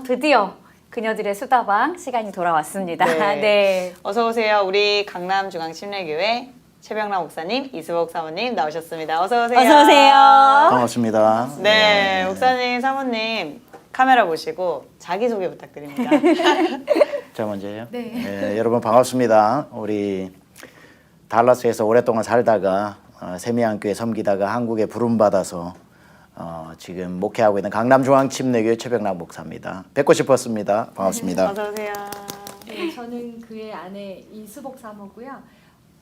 드디어 그녀들의 수다방 시간이 돌아왔습니다. 네. 네. 어서 오세요. 우리 강남중앙침례교회 최병락 목사님, 이수복 사모님 나오셨습니다. 어서 오세요. 어서 오세요. 반갑습니다. 네, 목사님, 사모님 카메라 보시고 자기소개 부탁드립니다. 자, 먼저요. 네. 여러분 반갑습니다. 우리 달라스에서 오랫동안 살다가 세미안교회 섬기다가 한국에 부름받아서 지금 목회하고 있는 강남중앙침례교회 최병락 목사입니다. 뵙고 싶었습니다. 반갑습니다. 어서 오세요. 네, 저는 그의 아내 이수복 사모고요.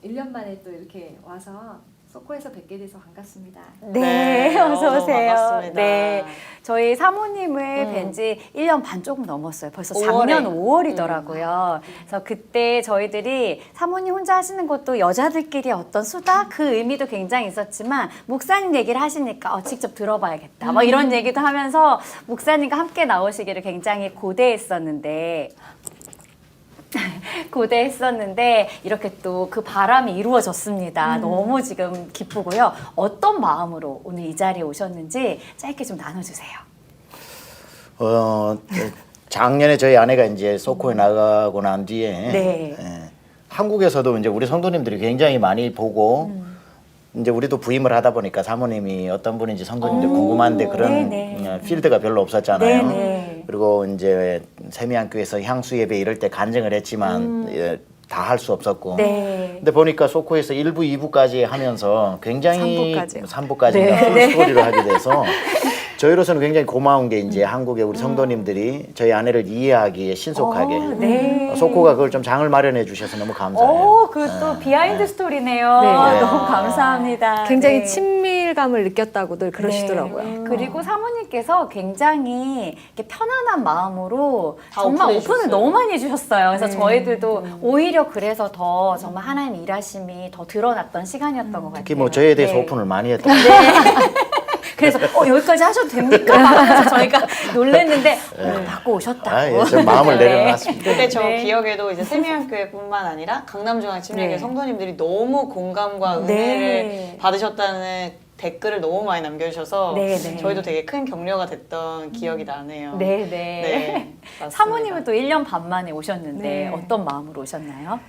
1년 만에 또 이렇게 와서 소코에서 뵙게 돼서 반갑습니다. 네, 어서 오세요. 반갑습니다. 네, 저희 사모님을 뵌지 1년 반 조금 넘었어요. 벌써 5월에. 작년 5월이더라고요. 그래서 그때 저희들이 사모님 혼자 하시는 것도 여자들끼리 어떤 수다? 그 의미도 굉장히 있었지만 목사님 얘기를 하시니까 직접 들어봐야겠다. 막 이런 얘기도 하면서 목사님과 함께 나오시기를 굉장히 고대했었는데 이렇게 또 그 바람이 이루어졌습니다. 너무 지금 기쁘고요. 어떤 마음으로 오늘 이 자리에 오셨는지 짧게 좀 나눠주세요. 작년에 저희 아내가 이제 소코에 나가고 난 뒤에 네. 한국에서도 이제 우리 성도님들이 굉장히 많이 보고 이제 우리도 부임을 하다 보니까 사모님이 어떤 분인지 성도님들 궁금한데 그런 네네. 필드가 별로 없었잖아요. 네네. 그리고 이제 세미안교회에서 향수 예배 이럴 때 간증을 했지만 다 할 수 없었고. 네. 근데 보니까 소코에서 1부, 2부까지 하면서 굉장히 3부까지 네. 스토리를 하게 돼서 저희로서는 굉장히 고마운 게 이제 한국의 우리 성도님들이 저희 아내를 이해하기에 신속하게 네. 소코가 그걸 좀 장을 마련해 주셔서 너무 감사해요. 그것도 비하인드 스토리네요. 네. 너무 감사합니다. 굉장히 네. 친밀감을 느꼈다고들 그러시더라고요. 네. 그리고 사모님께서 굉장히 이렇게 편안한 마음으로 다 정말 오픈해 오픈을 주셨어요. 너무 많이 해주셨어요. 그래서 저희들도 오히려 그래서 더 정말 하나님의 일하심이 더 드러났던 시간이었던 것 같아요. 특히 뭐 저에 대해서 네. 오픈을 많이 했던 그래서 여기까지 하셔도 됩니까? 막 하면서 저희가 놀랬는데 받고 오셨다고. 예, 좀 마음을 내려놨습니다. 그때 저 네. 기억에도 이제 세미안교회뿐만 아니라 강남중앙침례교회 네. 성도님들이 너무 공감과 은혜를 네. 받으셨다는 댓글을 너무 많이 남겨주셔서 네, 네. 저희도 되게 큰 격려가 됐던 기억이 나네요. 네, 네. 네, 맞습니다. 사모님은 또 1년 반 만에 오셨는데 네. 어떤 마음으로 오셨나요?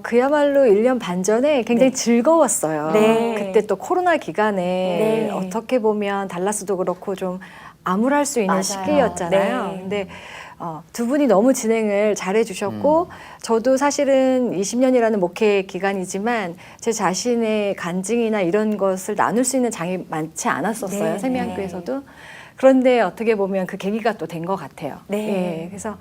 그야말로 1년 반 전에 굉장히 즐거웠어요. 네. 그때 또 코로나 기간에 네. 어떻게 보면 달라스도 그렇고 좀 암울할 수 있는 맞아요. 시기였잖아요. 네. 근데 두 분이 너무 진행을 잘해 주셨고 저도 사실은 20년이라는 목회 기간이지만 제 자신의 간증이나 이런 것을 나눌 수 있는 장이 많지 않았었어요. 네. 세미안교에서도. 그런데 어떻게 보면 그 계기가 또 된 것 같아요. 네. 예, 그래서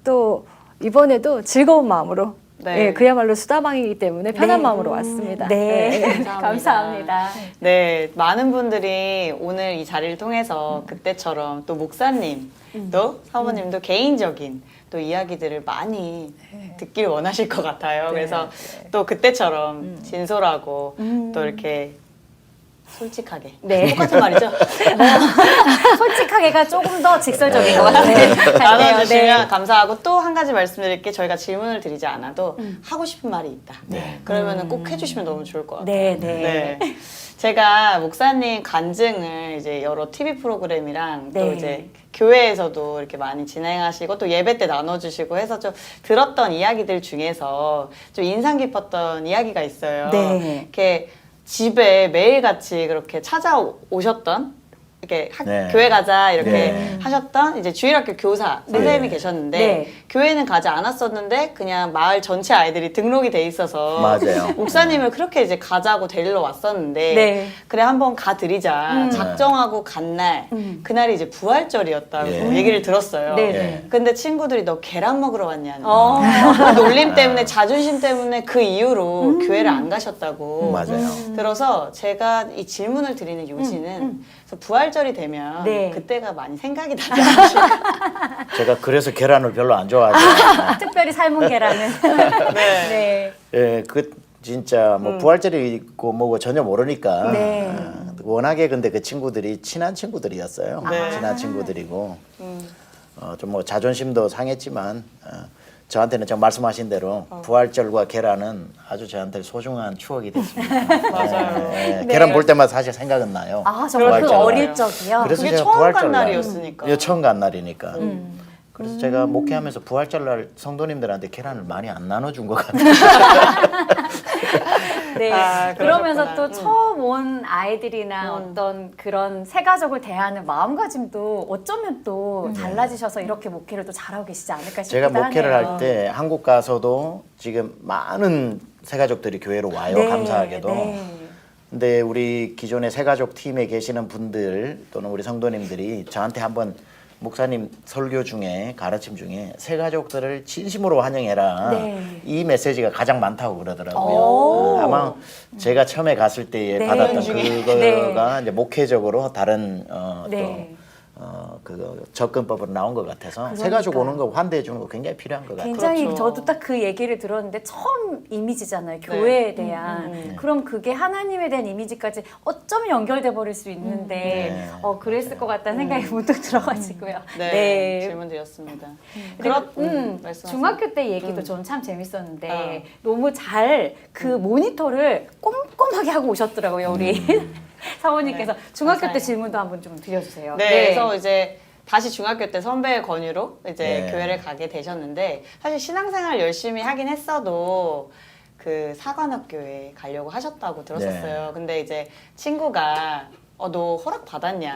또 이번에도 즐거운 마음으로 네. 예, 그야말로 수다방이기 때문에 편한 네. 마음으로 왔습니다. 네. 감사합니다. 감사합니다. 네, 많은 분들이 오늘 이 자리를 통해서 그때처럼 또 목사님도 사모님도 개인적인 또 이야기들을 많이 듣길 원하실 것 같아요. 그래서 또 그때처럼 진솔하고 또 이렇게 솔직하게 네. 똑같은 말이죠. 솔직하게가 조금 더 직설적인 것 같아요. 나눠주시면 감사하고 또 한 가지 말씀드릴 게 저희가 질문을 드리지 않아도 하고 싶은 말이 있다. 그러면 꼭 해주시면 너무 좋을 것 같아요. 네, 네. 제가 목사님 간증을 이제 여러 TV 프로그램이랑 또 네. 이제 교회에서도 이렇게 많이 진행하시고 또 예배 때 나눠주시고 해서 좀 들었던 이야기들 중에서 좀 인상 깊었던 이야기가 있어요. 네. 이렇게 집에 매일같이 그렇게 찾아오셨던 이렇게 네. 교회 가자 이렇게 네. 하셨던 이제 주일학교 교사 선생님이 계셨는데 네. 교회는 가지 않았었는데 그냥 마을 전체 아이들이 등록이 돼 있어서 맞아요. 목사님을 그렇게 이제 가자고 데리러 왔었는데 네. 그래 한번 가드리자 작정하고 간 날 그날이 이제 부활절이었다고 예. 얘기를 들었어요. 네, 네. 근데 친구들이 너 계란 먹으러 왔냐는 그 놀림 때문에 자존심 때문에 그 이후로 교회를 안 가셨다고 맞아요. 들어서 제가 이 질문을 드리는 요지는 그래서 부활절이 되면 네. 그때가 많이 생각이 나지 않으실까. 제가 그래서 계란을 별로 안 좋아하죠. 특별히 삶은 계란은. 네. 네. 예, 진짜 뭐 부활절이 있고 뭐고 전혀 모르니까 네. 워낙에 근데 그 친구들이 친한 친구들이었어요. 네. 친한 친구들이고 좀 뭐 자존심도 상했지만 저한테는 좀 말씀하신 대로 부활절과 계란은 아주 저한테 소중한 추억이 됐습니다. 맞아요. 예, 계란 볼 때마다 사실 생각은 나요. 아, 정말 그 부활절 날. 어릴 적이요? 그래서 그게 제가 처음 간 부활절 날. 날이었으니까. 예, 처음 간 날이니까. 그래서 제가 목회하면서 부활절날 성도님들한테 계란을 많이 안 나눠준 것 같아요. 네. 아, 그러면서 그러셨구나. 또 처음 온 아이들이나 어떤 그런 새 가족을 대하는 마음가짐도 어쩌면 또 달라지셔서 이렇게 목회를 또 잘하고 계시지 않을까 싶기도 제가 목회를 하네요. 할 때 한국 가서도 지금 많은 새가족들이 교회로 와요. 네, 감사하게도. 네. 근데 우리 기존의 새가족 팀에 계시는 분들 또는 우리 성도님들이 저한테 한번 목사님 설교 중에 가르침 중에 새가족들을 진심으로 환영해라. 네. 이 메시지가 가장 많다고 그러더라고요. 오. 아마 제가 처음에 갔을 때에 네. 받았던 중에. 그거가 이제 목회적으로 다른 네. 그 접근법으로 나온 것 같아서 그러니까요. 새가족 오는 거 환대해 주는 거 굉장히 필요한 것 같아요. 굉장히 그렇죠. 저도 딱 그 얘기를 들었는데 처음 이미지잖아요. 교회에 대한. 그럼 그게 하나님에 대한 이미지까지 어쩌면 연결돼 버릴 수 있는데 네. 그랬을 것 같다는 생각이 문득 들어가지고요. 네, 질문 드렸습니다. 말씀하세요. 중학교 때 얘기도 저는 참 재밌었는데 어. 너무 잘 그 모니터를 꼼꼼하게 하고 오셨더라고요. 우리 사모님께서 네, 중학교 때 감사해요. 질문도 한번 좀 드려주세요. 네, 그래서 이제 다시 중학교 때 선배의 권유로 이제 네. 교회를 가게 되셨는데 사실 신앙생활 열심히 하긴 했어도 그 사관학교에 가려고 하셨다고 들었었어요. 근데 이제 친구가 너 허락 받았냐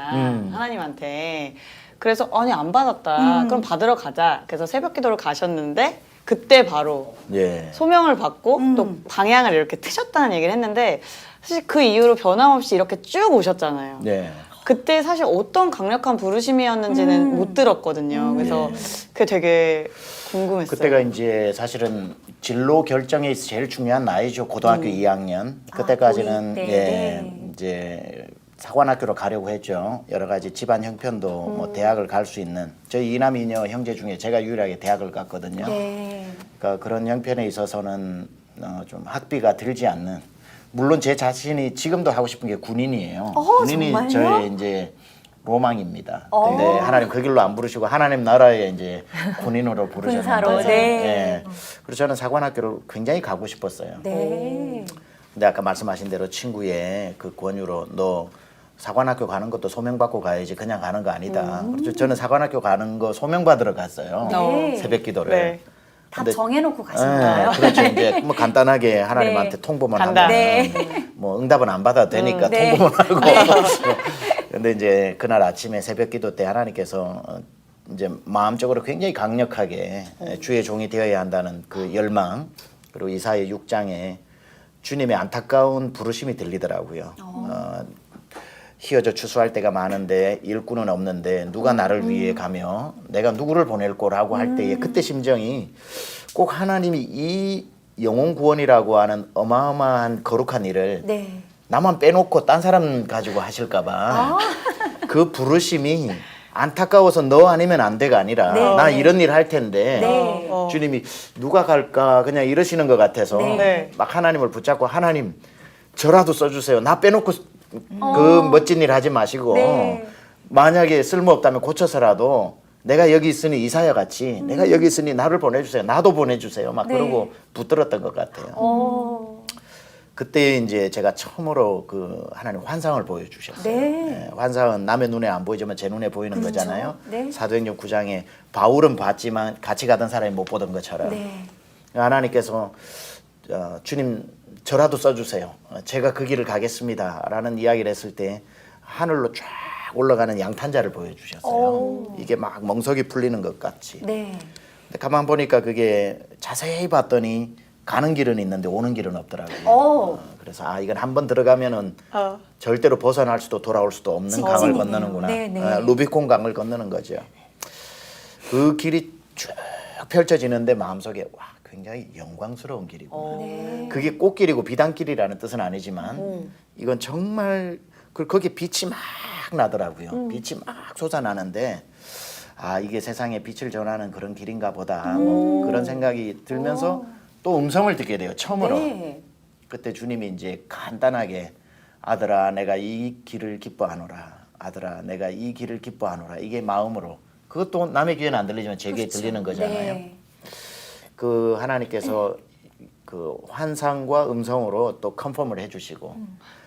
하나님한테. 그래서 아니 안 받았다. 그럼 받으러 가자. 그래서 새벽기도를 가셨는데 그때 바로 예. 소명을 받고 또 방향을 이렇게 트셨다는 얘기를 했는데 사실 그 이후로 변함없이 이렇게 쭉 오셨잖아요. 네. 그때 사실 어떤 강력한 부르심이었는지는 못 들었거든요. 그래서 그게 되게 궁금했어요. 그때가 이제 사실은 진로 결정에 있어 제일 중요한 나이죠. 고등학교 2학년. 그때까지는 고2 때, 예, 네. 이제 사관학교로 가려고 했죠. 여러 가지 집안 형편도 뭐 대학을 갈 수 있는 저희 이남 이녀 형제 중에 제가 유일하게 대학을 갔거든요. 네. 그러니까 그런 형편에 있어서는 좀 학비가 들지 않는 물론 제 자신이 지금도 하고 싶은 게 군인이에요. 군인이 정말요? 저의 이제 로망입니다. 근데 하나님 그 길로 안 부르시고 하나님 나라에 이제 군인으로 부르셨는데 군사로, 네. 예. 그래서 저는 사관학교를 굉장히 가고 싶었어요. 네. 근데 아까 말씀하신 대로 친구의 그 권유로 너 사관학교 가는 것도 소명받고 가야지 그냥 가는 거 아니다. 그래서 저는 사관학교 가는 거 소명받으러 갔어요. 네. 새벽 기도를. 네. 다 근데- 정해놓고 가신 거예요? 그렇죠. 이제 뭐 간단하게 하나님한테 네. 통보만 간다. 하면 네. 뭐 응답은 안 받아도 되니까 네. 통보만 하고. 근데 이제 그날 아침에 새벽 기도 때 하나님께서 이제 마음적으로 굉장히 강력하게 주의 종이 되어야 한다는 그 열망 그리고 이사야 6장에 주님의 안타까운 부르심이 들리더라고요. 휘어져 추수할 때가 많은데 일꾼은 없는데 누가 나를 위해 가며 내가 누구를 보낼 거라고 할 때에 그때 심정이 꼭 하나님이 이 영혼 구원이라고 하는 어마어마한 거룩한 일을 네. 나만 빼놓고 딴 사람 가지고 하실까봐 그 부르심이 안타까워서 너 아니면 안 돼가 아니라 네. 나 이런 일 할 텐데 네. 주님이 누가 갈까 그냥 이러시는 것 같아서 네. 막 하나님을 붙잡고 하나님 저라도 써주세요. 나 빼놓고 그 멋진 일 하지 마시고 네. 만약에 쓸모없다면 고쳐서라도 내가 여기 있으니 이사야 같이 내가 여기 있으니 나를 보내주세요. 나도 보내주세요. 막 네. 그러고 붙들었던 것 같아요. 그때 이제 제가 처음으로 그 하나님 환상을 보여주셨어요. 네. 환상은 남의 눈에 안 보이지만 제 눈에 보이는 거잖아요. 네. 사도행전 9장에 바울은 봤지만 같이 가던 사람이 못 보던 것처럼 네. 하나님께서 주님 저라도 써주세요. 제가 그 길을 가겠습니다. 라는 이야기를 했을 때 하늘로 쫙 올라가는 양탄자를 보여주셨어요. 이게 막 멍석이 풀리는 것 같이. 네. 근데 가만 보니까 그게 자세히 봤더니 가는 길은 있는데 오는 길은 없더라고요. 그래서 이건 한번 들어가면은 절대로 벗어날 수도 돌아올 수도 없는 강을 직진이네요. 건너는구나. 네네. 루비콘 강을 건너는 거죠. 그 길이 쭉 펼쳐지는데 마음속에 와 굉장히 영광스러운 길이구나. 그게 꽃길이고 비단길이라는 뜻은 아니지만 이건 정말 거기에 빛이 막 나더라고요. 빛이 막 솟아나는데 이게 세상에 빛을 전하는 그런 길인가 보다. 뭐 그런 생각이 들면서 또 음성을 듣게 돼요. 처음으로. 네. 그때 주님이 이제 간단하게 아들아 내가 이 길을 기뻐하노라. 아들아 내가 이 길을 기뻐하노라. 이게 마음으로. 그것도 남의 귀에는 안 들리지만 제 귀에 들리는 거잖아요. 네. 그 하나님께서 그 환상과 음성으로 또 컨펌을 해주시고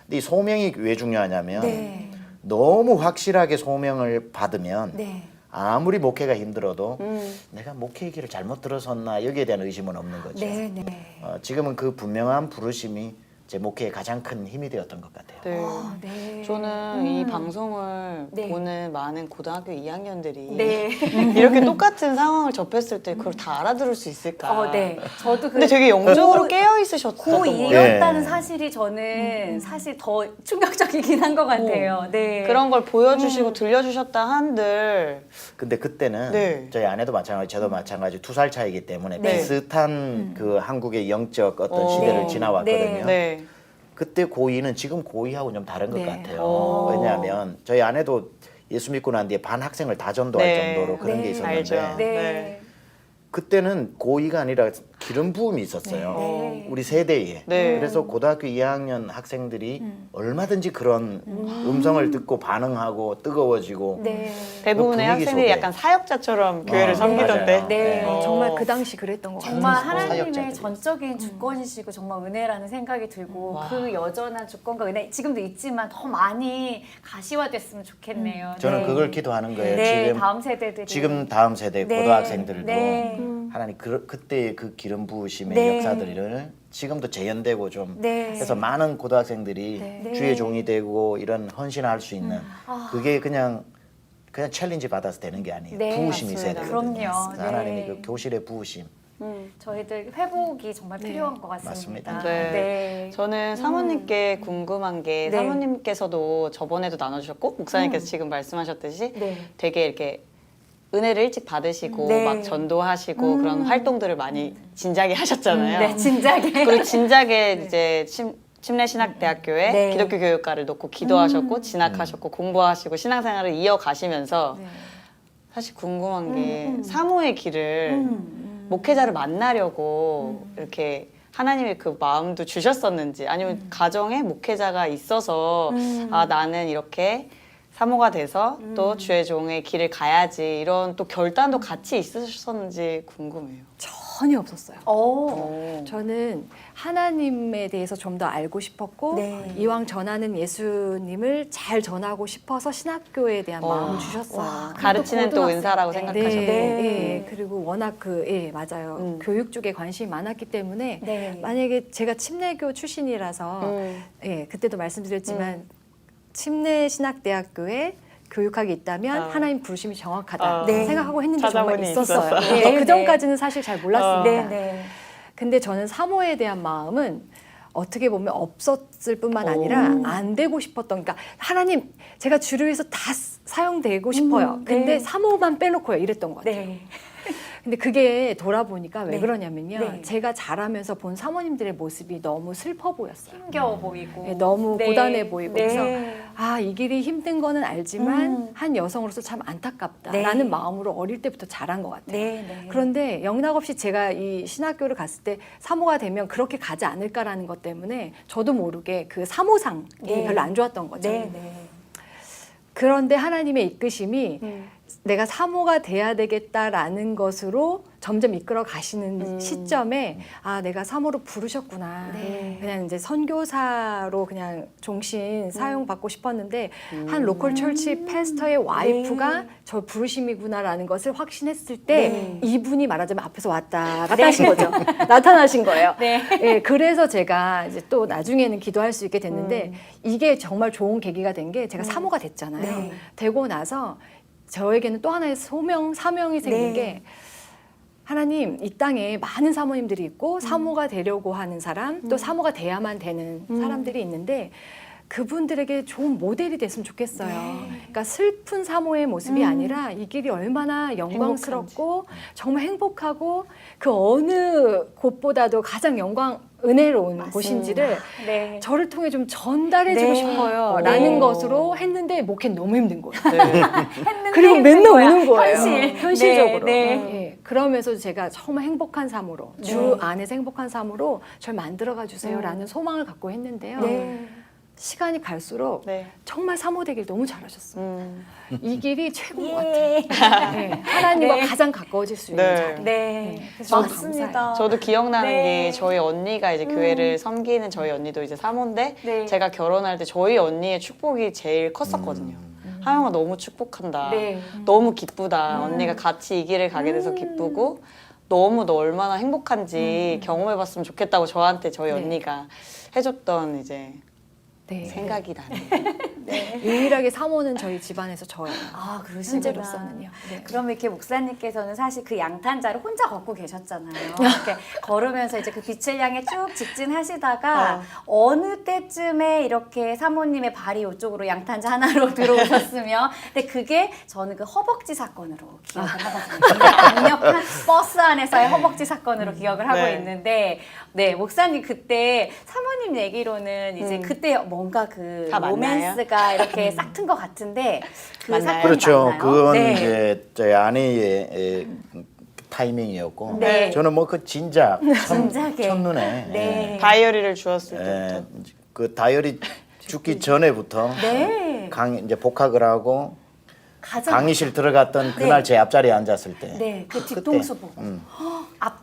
근데 이 소명이 왜 중요하냐면 네. 너무 확실하게 소명을 받으면 네. 아무리 목회가 힘들어도 내가 목회의 길을 잘못 들어섰나 여기에 대한 의심은 없는 거죠. 네, 네. 지금은 그 분명한 부르심이 제 목회의 가장 큰 힘이 되었던 것 같아요. 네. 아, 네. 저는 이 방송을 네. 보는 많은 고등학교 2학년들이 네. 이렇게 똑같은 상황을 접했을 때 그걸 다 알아들을 수 있을까? 네. 저도 근데 되게 영적으로 고- 깨어 있으셨던 것 같아요. 고2였다는 네. 사실이 저는 사실 더 충격적이긴 한 것 같아요. 네. 그런 걸 보여주시고 들려주셨다 한들 근데 그때는 네. 저희 아내도 마찬가지, 저도 마찬가지 2살 차이기 때문에 네. 비슷한 그 한국의 영적 어떤 시대를 네. 지나왔거든요. 네. 그때 고2는 지금 고2하고 좀 다른 것 네. 같아요. 왜냐하면 저희 아내도 예수 믿고 난 뒤에 반 학생을 다 전도할 네. 정도로 그런 네. 게 있었는데 알죠. 네. 네. 그때는 고2가 아니라 기름 부음이 있었어요. 네. 우리 세대에. 네. 그래서 고등학교 2학년 학생들이 얼마든지 그런 음성을 듣고 반응하고 뜨거워지고 네. 대부분의 그 분위기 학생들이 속에. 약간 사역자처럼 교회를 아, 섬기던데. 맞아요. 네. 정말 그 당시 그랬던 것 같아요. 정말 사역자들이. 하나님의 전적인 주권이시고 정말 은혜라는 생각이 들고 그 여전한 주권과 은혜 지금도 있지만 더 많이 가시화됐으면 좋겠네요. 저는 네. 그걸 기도하는 거예요. 네, 지금 다음 세대들이 지금 다음 세대 네. 고등학생들도 네. 하나님 그때의 그 기름 부으심의 네. 역사들을 지금도 재현되고 좀 네. 해서 많은 고등학생들이 네. 주의 종이 되고 이런 헌신할 수 있는 그게 그냥 챌린지 받아서 되는 게 아니에요. 네, 부으심이 있어야 맞습니다. 되거든요. 그럼요. 네. 하나님이 그 교실의 부으심. 저희들 회복이 정말 필요한 것 같습니다. 맞습니다. 네. 네. 저는 사모님께 궁금한 게 네. 사모님께서도 저번에도 나눠주셨고 목사님께서 지금 말씀하셨듯이 네. 되게 이렇게 은혜를 일찍 받으시고 네. 막 전도하시고 그런 활동들을 많이 진작에 하셨잖아요. 네, 진작에. 그리고 진작에 이제 침례신학대학교에 네. 기독교 교육과를 놓고 기도하셨고 진학하셨고 공부하시고 신앙생활을 이어가시면서 사실 궁금한 게 사모의 길을 목회자를 만나려고 이렇게 하나님의 그 마음도 주셨었는지 아니면 가정에 목회자가 있어서 아 나는 이렇게 사모가 돼서 또 주의 종의 길을 가야지 이런 또 결단도 같이 있으셨는지 궁금해요. 전혀 없었어요. 오. 저는 하나님에 대해서 좀 더 알고 싶었고 네. 이왕 전하는 예수님을 잘 전하고 싶어서 신학교에 대한 마음을 주셨어요. 와, 가르치는 또 고등학생 은사라고 때. 생각하셨고. 네. 그리고 워낙 맞아요. 교육 쪽에 관심이 많았기 때문에 네. 만약에 제가 침례교 출신이라서 그때도 말씀드렸지만 침례신학대학교에 교육학이 있다면 하나님 부르심이 정확하다 네. 생각하고 했는데 정말 찾아보니 있었어요. 있었어. 네, 그 전까지는 사실 잘 몰랐습니다. 네, 네. 근데 저는 사모에 대한 마음은 어떻게 보면 없었을 뿐만 아니라 안 되고 싶었던, 그러니까 하나님 제가 주를 위해서 다 사용되고 싶어요. 근데 네. 사모만 빼놓고요. 이랬던 것 같아요. 네. 근데 그게 돌아보니까 왜 네. 그러냐면요. 네. 제가 자라면서 본 사모님들의 모습이 너무 슬퍼 보였어요. 힘겨워 보이고. 네, 너무 고단해 보이고 그래서 네. 아, 이 길이 힘든 거는 알지만 한 여성으로서 참 안타깝다라는 네. 마음으로 어릴 때부터 자란 것 같아요. 네, 네. 그런데 영락없이 제가 이 신학교를 갔을 때 사모가 되면 그렇게 가지 않을까라는 것 때문에 저도 모르게 그 사모상이 네. 별로 안 좋았던 거죠. 네, 네. 그런데 하나님의 이끄심이 내가 사모가 돼야 되겠다라는 것으로 점점 이끌어 가시는 시점에 아, 내가 사모로 부르셨구나. 네. 그냥 이제 선교사로 그냥 종신 사용받고 싶었는데 한 로컬 철치 패스터의 와이프가 저 부르심이구나라는 것을 확신했을 때 이분이 말하자면 앞에서 왔다 갔다 하신 거죠. 나타나신 거예요. 네. 예, 그래서 제가 이제 또 나중에는 기도할 수 있게 됐는데 이게 정말 좋은 계기가 된 게 제가 사모가 됐잖아요. 네. 되고 나서 저에게는 또 하나의 사명이 생긴 네. 게 하나님 이 땅에 많은 사모님들이 있고 사모가 되려고 하는 사람 또 사모가 돼야만 되는 사람들이 있는데 그분들에게 좋은 모델이 됐으면 좋겠어요. 그러니까 슬픈 사모의 모습이 아니라 이 길이 얼마나 영광스럽고 정말 행복하고 그 어느 곳보다도 가장 은혜로운 곳인지를 네. 저를 통해 좀 전달해주고 네. 싶어요. 오. 라는 것으로 했는데 목회는 너무 힘든 거예요. 했는데 그리고 힘든 맨날 거야. 우는 거예요. 현실. 현실적으로. 네, 네. 예, 그러면서 제가 정말 행복한 삶으로 주 안에서 행복한 삶으로 절 만들어가 주세요라는 소망을 갖고 했는데요. 네. 시간이 갈수록 네. 정말 사모되길 너무 잘하셨어요. 이 길이 최고인 것 예. 같아요. 예, 하나님과 네. 가장 가까워질 수 있는 네. 자리. 네. 그래서 맞습니다. 저도 기억나는 네. 게 저희 언니가 이제 교회를 섬기는 저희 언니도 이제 사모인데 네. 제가 결혼할 때 저희 언니의 축복이 제일 컸었거든요. 하영아 너무 축복한다. 네. 너무 기쁘다. 언니가 같이 이 길을 가게 돼서 기쁘고 너무 너 얼마나 행복한지 경험해봤으면 좋겠다고 저한테 저희 네. 언니가 해줬던 이제 네. 생각이 나네요. 유일하게 사모는 저희 집안에서 저예요. 아, 그러시구나. 현재로서는요. 네. 그럼 이렇게 목사님께서는 사실 그 양탄자를 혼자 걷고 계셨잖아요. 이렇게 걸으면서 이제 그 빛을 향해 쭉 직진하시다가 어느 때쯤에 이렇게 사모님의 발이 이쪽으로 양탄자 하나로 들어오셨으면, 근데 그게 저는 그 허벅지 사건으로 기억을 하거든요. 굉장히 강력한 버스 안에서의 허벅지 사건으로 기억을 하고 네. 있는데, 네 목사님 그때 사모님 얘기로는 이제 그때 뭔가 그 다 맞나요? 로맨스가 이렇게 싹튼 것 같은데 그 맞나요? 사건이 그렇죠. 맞나요? 그건 네. 이제 저희 아내의 타이밍이었고 네. 저는 뭐 그 진작 진작에. 첫눈에 네. 다이어리를 주었을 때부터. 그 다이어리 죽기 전에부터 네. 이제 복학을 하고 가장 강의실 들어갔던 그날 제 앞자리에 앉았을 때 네, 그 뒤통수 보고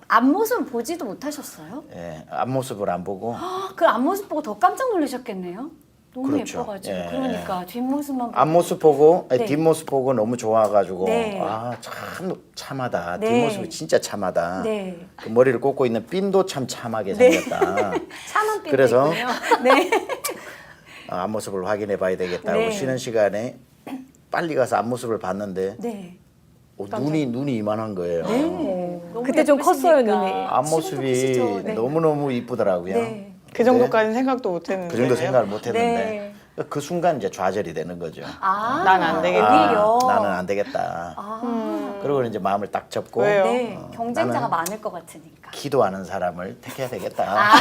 앞모습 보지도 못하셨어요? 앞모습을 안 보고 그 앞모습 보고 더 깜짝 놀라셨겠네요. 너무 그렇죠. 예뻐가지고 예. 그러니까 뒷모습만 보고 앞모습 보고 네. 뒷모습 보고 너무 좋아가지고 네. 아 참 참하다. 네. 뒷모습이 진짜 참하다. 네. 그 머리를 꽂고 있는 핀도 참 참하게 네. 생겼다. 참은 핀도 그래서 있군요. 네. 앞모습을 확인해 봐야 되겠다고 네. 쉬는 시간에 빨리 가서 앞모습을 봤는데 네. 눈이 이만한 거예요. 너무 그때 좀 컸어요, 예쁘시니까. 눈이. 앞모습이 지금도 크시죠? 네. 너무너무 이쁘더라고요. 네. 그 정도까지는 생각도 못했는데. 그 정도 생각을 못 했는데 네. 그 순간 이제 좌절이 되는 거죠. 아, 난안 되겠다. 오히려. 나는 안 되겠다. 아, 그러고 이제 마음을 딱 접고 왜요? 네. 경쟁자가 나는 많을 것 같으니까. 기도하는 사람을 택해야 되겠다.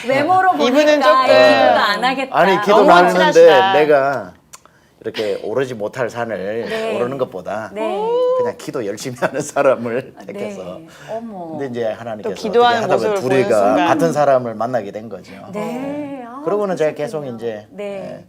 외모로 보니까 이분은 조금- 기도도 안 하겠다. 아니 기도는 너무 하는데 친하시다. 내가 이렇게 오르지 못할 산을 네. 오르는 것보다 네. 그냥 기도 열심히 하는 사람을 택해서. 네. 어머. 근데 이제 하나님께서 또 기도하는 어떻게 하다 보면 모습을 보는 둘이가 순간. 같은 사람을 만나게 된 거죠. 네. 아, 그러고는 제가 그러셨군요. 계속 이제 네.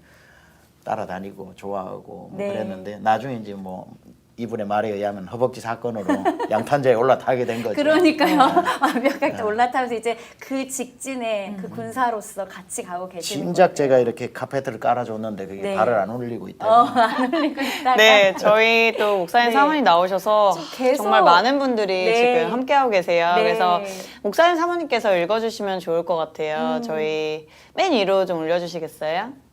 따라다니고 좋아하고 뭐 네. 그랬는데 나중에 이제 뭐 이분의 말에 의하면 허벅지 사건으로 양탄자에 올라타게 된 거죠. 그러니까요. 완벽하게 올라타면서 이제 그 직진에 그 군사로서 같이 가고 계시는 진작 제가 이렇게 카페트를 깔아줬는데 그게 네. 발을 안 올리고 있다. 안 흘리고 있다가 네, 저희 또 목사님 네. 사모님 나오셔서 좀 계속- 정말 많은 분들이 네. 지금 함께하고 계세요. 네. 그래서 목사님 사모님께서 읽어주시면 좋을 것 같아요. 저희 맨 위로 좀 올려주시겠어요?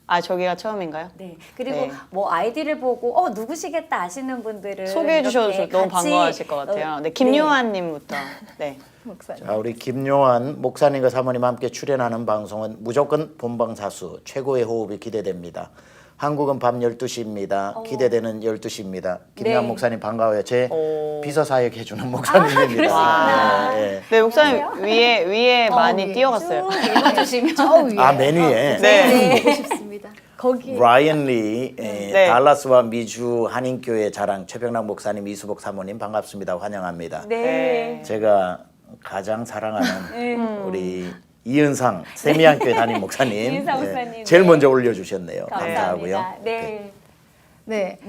아, 저기가 처음인가요? 네. 그리고 네. 뭐 아이디를 보고 누구시겠다 아시는 분들은 소개해 주셔도 이렇게 너무 같이 반가워하실 것 같아요. 네, 김요한님부터. 네. 목사님. 자, 우리 김요한 목사님과 사모님 함께 출연하는 방송은 무조건 본방사수 최고의 호흡이 기대됩니다. 한국은 밤 12시입니다. 기대되는 12시입니다. 김요한 네. 목사님 반가워요. 제 오. 비서사역 해주는 목사님입니다. 그러시구나. 예, 예. 네, 목사님 위에 많이 위에. 띄워갔어요. 쭉 읽어주시면 저 위에. 아, 맨 위에. 네. 보고 싶습니다. 거기 라이언 리 네. 달라스와 미주 한인교회 자랑 최병락 목사님 이수복 사모님 반갑습니다. 환영합니다. 네. 제가 가장 사랑하는 우리 이은상 세미안교회 담임 목사님 이은상 목사님, 제일 네. 먼저 올려주셨네요. 감사하고요. 감사합니다. 네. 네.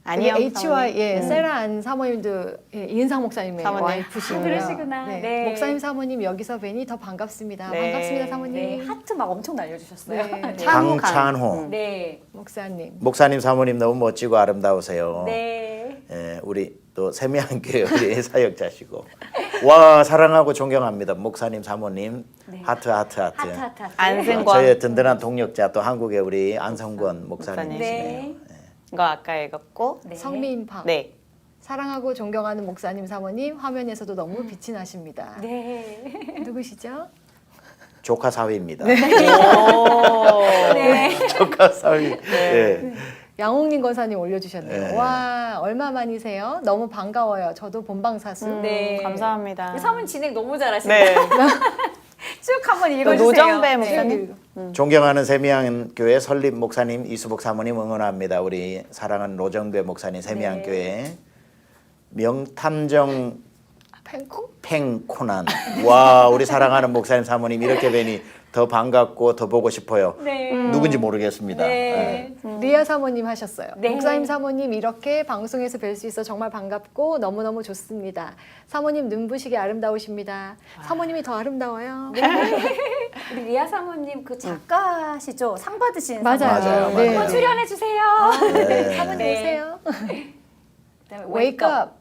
아니요. H와 세라 안 사모님도 이은상 목사님의 사모님. 와이프시고요. 아, 그러시구나. 네. 목사님 사모님 여기서 뵈니 더 반갑습니다. 네. 반갑습니다 사모님. 네. 하트 막 엄청 날려주셨어요. 네. 찬호 강찬호 네. 목사님. 목사님 사모님 너무 멋지고 아름다우세요. 네. 예, 우리 또 세미안교회 우리 사역자시고 와 사랑하고 존경합니다. 목사님 사모님 네. 하트 하트 하트. 하트 하트 하트. 안승권. 저의 든든한 동력자 또 한국의 우리 안성권 목사님이시네요. 네. 이거 아까 읽었고. 네. 성미인파. 네. 사랑하고 존경하는 목사님 사모님 화면에서도 너무 빛이 나십니다. 네. 누구시죠? 조카 사위입니다. 오. 네. 조카 사위. 예. 양홍림 권사님 올려주셨네요. 네. 와 얼마만이세요? 너무 반가워요. 저도 본방사수. 네. 감사합니다. 사모님 진행 너무 잘하시네요. 네. 쭉 한번 또 읽어주세요. 노정배 네. 목사님. 존경하는 세미안교회 설립 목사님 이수복 사모님 응원합니다. 우리 사랑하는 노정배 목사님 세미안교회 명탐정 팬콩? 팽코난 와 우리 사랑하는 목사님 사모님 이렇게 뵈니 더 반갑고 더 보고 싶어요. 네. 누군지 모르겠습니다. 네. 리아 사모님 하셨어요. 네. 목사님 사모님 이렇게 방송에서 뵐 수 있어 정말 반갑고 너무너무 좋습니다. 사모님 눈부시게 아름다우십니다. 사모님이 더 아름다워요. 우리 리아 사모님 그 작가시죠? 상 받으신 맞아요. 맞아요. 네. 한번 출연해 주세요. 네, 사모님 네. 오세요. 그다음에 Wake up.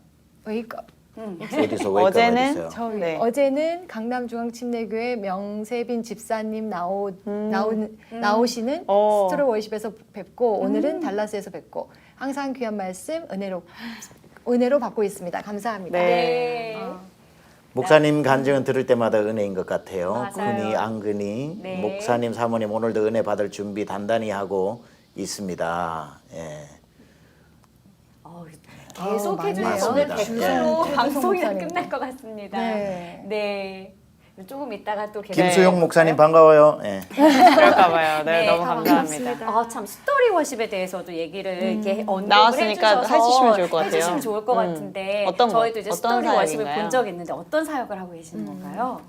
Wake up. 어디서 웨이크업 어제는 어디 있어요? 저희 네. 어제는 강남중앙침례교회 명세빈 집사님 나오시는 스토리 워십에서 뵙고 오늘은 달라스에서 뵙고 항상 귀한 말씀 은혜로 받고 있습니다. 감사합니다. 네. 목사님 간증은 들을 때마다 은혜인 것 같아요. 맞아요. 근이 안 근이 네. 목사님 사모님 오늘도 은혜 받을 준비 단단히 하고 있습니다. 예. 계속 맞네요. 해주셔서 오늘 맞습니다. 댓글로 네. 방송이 목사님. 끝날 것 같습니다. 네. 네. 조금 이따가 또 김수용 목사님 반가워요. 예. 그럴까 봐요. 네, 네, 너무 다 감사합니다. 반갑습니다. 참 스토리 워십에 대해서도 얘기를 이렇게 언급을 나왔으니까 해주셔서 해주시면 좋을 것 같아요. 해주시면 좋을 것 같은데 어떤 거, 저희도 이제 어떤 스토리 워십을 사역인가요? 본 적이 있는데 어떤 사역을 하고 계시는 건가요?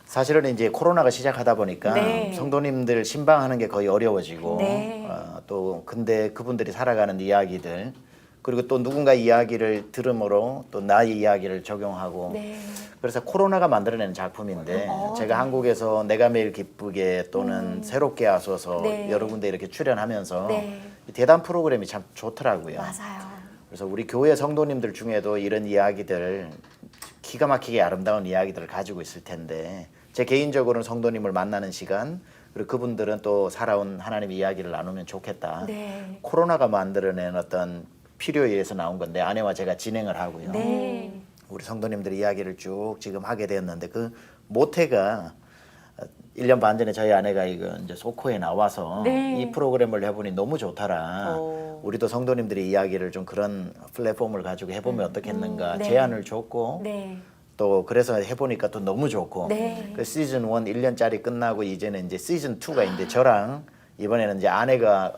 사실은 이제 코로나가 시작하다 보니까 네. 성도님들 신방하는 게 거의 어려워지고 네. 또 근데 그분들이 살아가는 이야기들 그리고 또 누군가 이야기를 들음으로 또 나의 이야기를 적용하고 네. 그래서 코로나가 만들어낸 작품인데 제가 한국에서 내가 매일 기쁘게 또는 새롭게 하소서 네. 여러 군데 이렇게 출연하면서 네. 이 대담 프로그램이 참 좋더라고요. 맞아요. 그래서 우리 교회 성도님들 중에도 이런 이야기들 기가 막히게 아름다운 이야기들을 가지고 있을 텐데 제 개인적으로는 성도님을 만나는 시간 그리고 그분들은 또 살아온 하나님의 이야기를 나누면 좋겠다. 네. 코로나가 만들어낸 어떤 필요에 의해서 나온 건데 아내와 제가 진행을 하고요. 네. 우리 성도님들 이야기를 쭉 지금 하게 되었는데 그 모태가 1년 반 전에 저희 아내가 이거 이제 소코에 나와서 네. 이 프로그램을 해보니 너무 좋더라. 우리도 성도님들의 이야기를 좀 그런 플랫폼을 가지고 해보면 어떻겠는가 네. 제안을 줬고 네. 또 그래서 해보니까 또 너무 좋고 네. 그 시즌 1 1년짜리 끝나고 이제는 이제 시즌 2가 있는데 저랑 이번에는 이제 아내가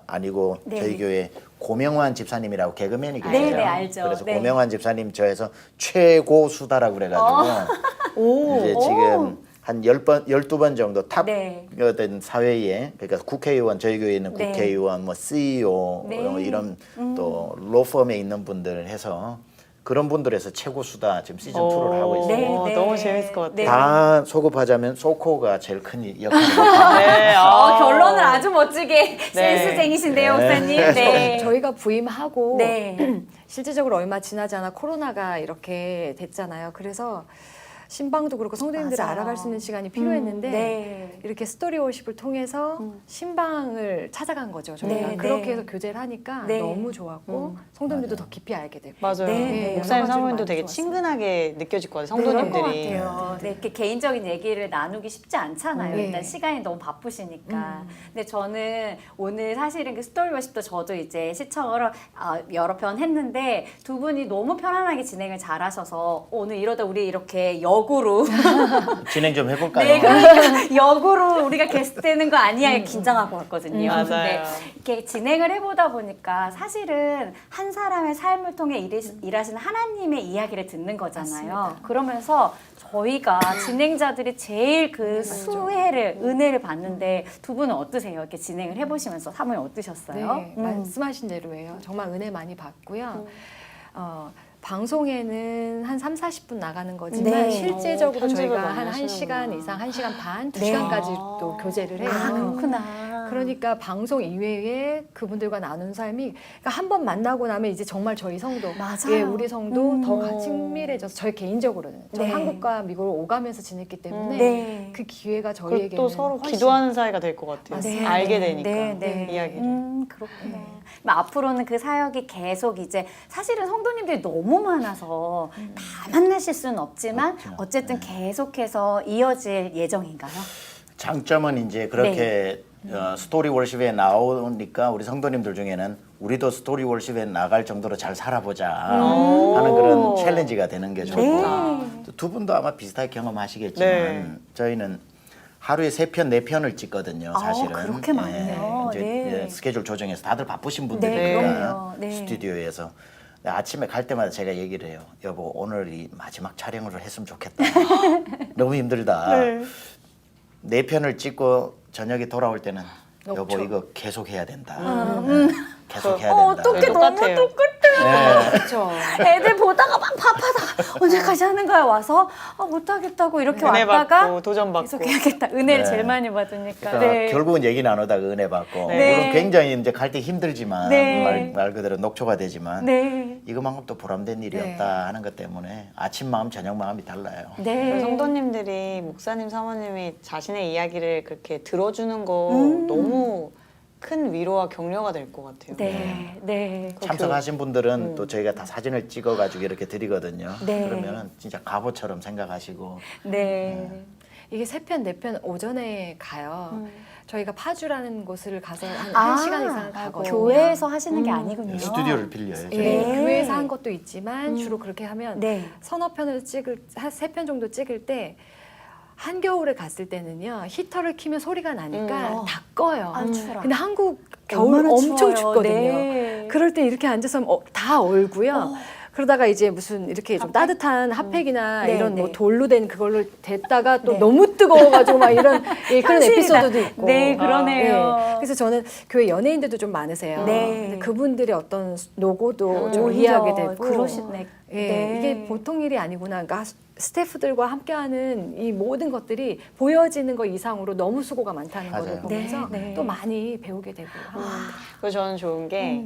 아니고 네. 저희 교회 고명환 집사님이라고 개그맨이 계세요. 네, 네, 알죠. 그래서 네. 고명환 집사님 저에서 최고 수다라고 그래가지고 이제 지금 한 12번 정도 탑 네. 어떤 사회에 그러니까 국회의원 저희 교회에 있는 네. 국회의원 뭐 CEO 네. 이런 또 로펌에 있는 분들 해서 그런 분들에서 최고 수다 지금 시즌 2를 하고 있어요. 네, 네. 너무 재밌을 것 같아요. 네. 다 소급하자면 소코가 제일 큰 역할을 네, 결론을 아주 멋지게 센스쟁이신데요, 네. 목사님. 네. 저희가 부임하고 네. 실질적으로 얼마 지나지 않아 코로나가 이렇게 됐잖아요. 그래서 신방도 그렇고 성도님들을 맞아요. 알아갈 수 있는 시간이 필요했는데 네. 이렇게 스토리 워십을 통해서 신방을 찾아간 거죠. 저희가 네, 그렇게 네. 해서 교제를 하니까 네. 너무 좋았고 성도님들도 더 깊이 알게 되고 맞아요. 네, 목사님 여러 가지로 사모님도 많이 되게 좋았어요. 친근하게 느껴질 것 같아요. 그런 것 성도님들이. 같아요. 네, 이렇게 개인적인 얘기를 나누기 쉽지 않잖아요. 네. 일단 시간이 너무 바쁘시니까. 근데 저는 오늘 사실은 그 스토리 워십도 저도 이제 시청을 여러 편 했는데 두 분이 너무 편안하게 진행을 잘하셔서 오늘 이러다 우리 이렇게 역으로 진행 좀 해볼까요? 네, 그러니까 역으로 우리가 게스트되는 거 아니야 긴장하고 왔거든요. 맞아요. 근데 이렇게 진행을 해보다 보니까 사실은 한 사람의 삶을 통해 일하시는 하나님의 이야기를 듣는 거잖아요. 맞습니다. 그러면서 저희가 진행자들이 제일 그 수혜를 은혜를 받는데 두 분은 어떠세요? 이렇게 진행을 해보시면서 사모님 어떠셨어요? 네, 말씀하신 대로예요. 정말 은혜 많이 받고요. 방송에는 한 3, 40분 나가는 거지만 네. 편집을 실제적으로 저희가 많이 한 하시는구나. 1시간 이상, 1시간 반, 네. 2시간까지 또 교제를 해요. 아, 그렇구나. 그러니까 방송 이외에 그분들과 나눈 삶이 그러니까 한 번 만나고 나면 이제 정말 저희 성도, 맞아요. 예, 우리 성도 더 친밀해져서 저희 개인적으로는 저는 네. 한국과 미국을 오가면서 지냈기 때문에 네. 그 기회가 그리고 저희에게는 또 서로 훨씬 기도하는 사이가 될 것 같아요. 네. 알게 되니까 네, 네. 이야기를. 그렇구나. 그럼 앞으로는 그 사역이 계속 이제 사실은 성도님들이 너무 많아서 다 만나실 수는 없지만 그렇죠. 어쨌든 계속해서 이어질 예정인가요? 장점은 이제 그렇게 스토리 월십에 나오니까 우리 성도님들 중에는 우리도 스토리 월십에 나갈 정도로 잘 살아보자 하는 그런 챌린지가 되는 게 좋고 또 두 분도 아마 비슷하게 경험하시겠지만 네. 저희는 하루에 3편, 4편을 찍거든요, 사실은. 그렇게 많이요? 이제 네. 스케줄 조정해서 다들 바쁘신 네, 분들이니까 그럼요. 네. 스튜디오에서. 아침에 갈 때마다 제가 얘기를 해요. 여보, 오늘 이 마지막 촬영을 했으면 좋겠다. 너무 힘들다. 네 편을 찍고 저녁에 돌아올 때는 여보, 이거 계속 해야 된다. 계속 해야 된다. 어떻게 너무 똑같아요. 똑같아. 예. 그렇죠. 애들 보다가 막 밥하다가 언제까지 하는 거야 와서 못하겠다고 이렇게 은혜 왔다가 받고 도전 받고. 계속 해야겠다. 은혜를 네. 제일 많이 받으니까. 그러니까 네. 결국은 얘기 나누다가 은혜 받고 네. 물론 굉장히 이제 갈 때 힘들지만 네. 말 그대로 녹초가 되지만 네. 이거만큼 또 보람된 일이 네. 없다 하는 것 때문에 아침 마음 저녁 마음이 달라요. 네. 성도님들이 목사님 사모님이 자신의 이야기를 그렇게 들어주는 거 너무 큰 위로와 격려가 될 것 같아요. 네. 네. 참석하신 분들은 또 저희가 다 사진을 찍어가지고 이렇게 드리거든요. 네. 그러면 진짜 갑오처럼 생각하시고 네. 이게 3편, 4편 오전에 가요. 저희가 파주라는 곳을 가서 한 아, 1시간 이상 가거든요. 교회에서 하시는 게 아니군요. 스튜디오를 빌려요. 예, 저희가. 네. 교회에서 한 것도 있지만 주로 그렇게 하면 네. 서너 편을 찍을 한 3편 정도 찍을 때 한겨울에 갔을 때는요 히터를 키면 소리가 나니까 다 꺼요. 아, 추워라. 근데 한국 겨울 얼마나 엄청 추워요. 춥거든요. 네. 그럴 때 이렇게 앉아서 다 얼고요. 그러다가 이제 무슨 이렇게 좀 따뜻한 핫팩이나 네, 이런 뭐 네. 돌로 된 그걸로 댔다가 또 네. 너무 뜨거워가지고 막 이런 예, 그런 현실이다. 에피소드도 있고. 네, 그러네요. 예. 그래서 저는 교회 연예인들도 좀 많으세요. 네. 근데 그분들의 어떤 노고도 좀 오히려 이해하게 되고. 그러시네. 예, 네. 이게 보통 일이 아니구나. 그러니까 스태프들과 함께하는 이 모든 것들이 보여지는 것 이상으로 너무 수고가 많다는 맞아요. 걸 보면서 네, 네. 또 많이 배우게 되고 하는 것 같아요. 그리고 저는 좋은 게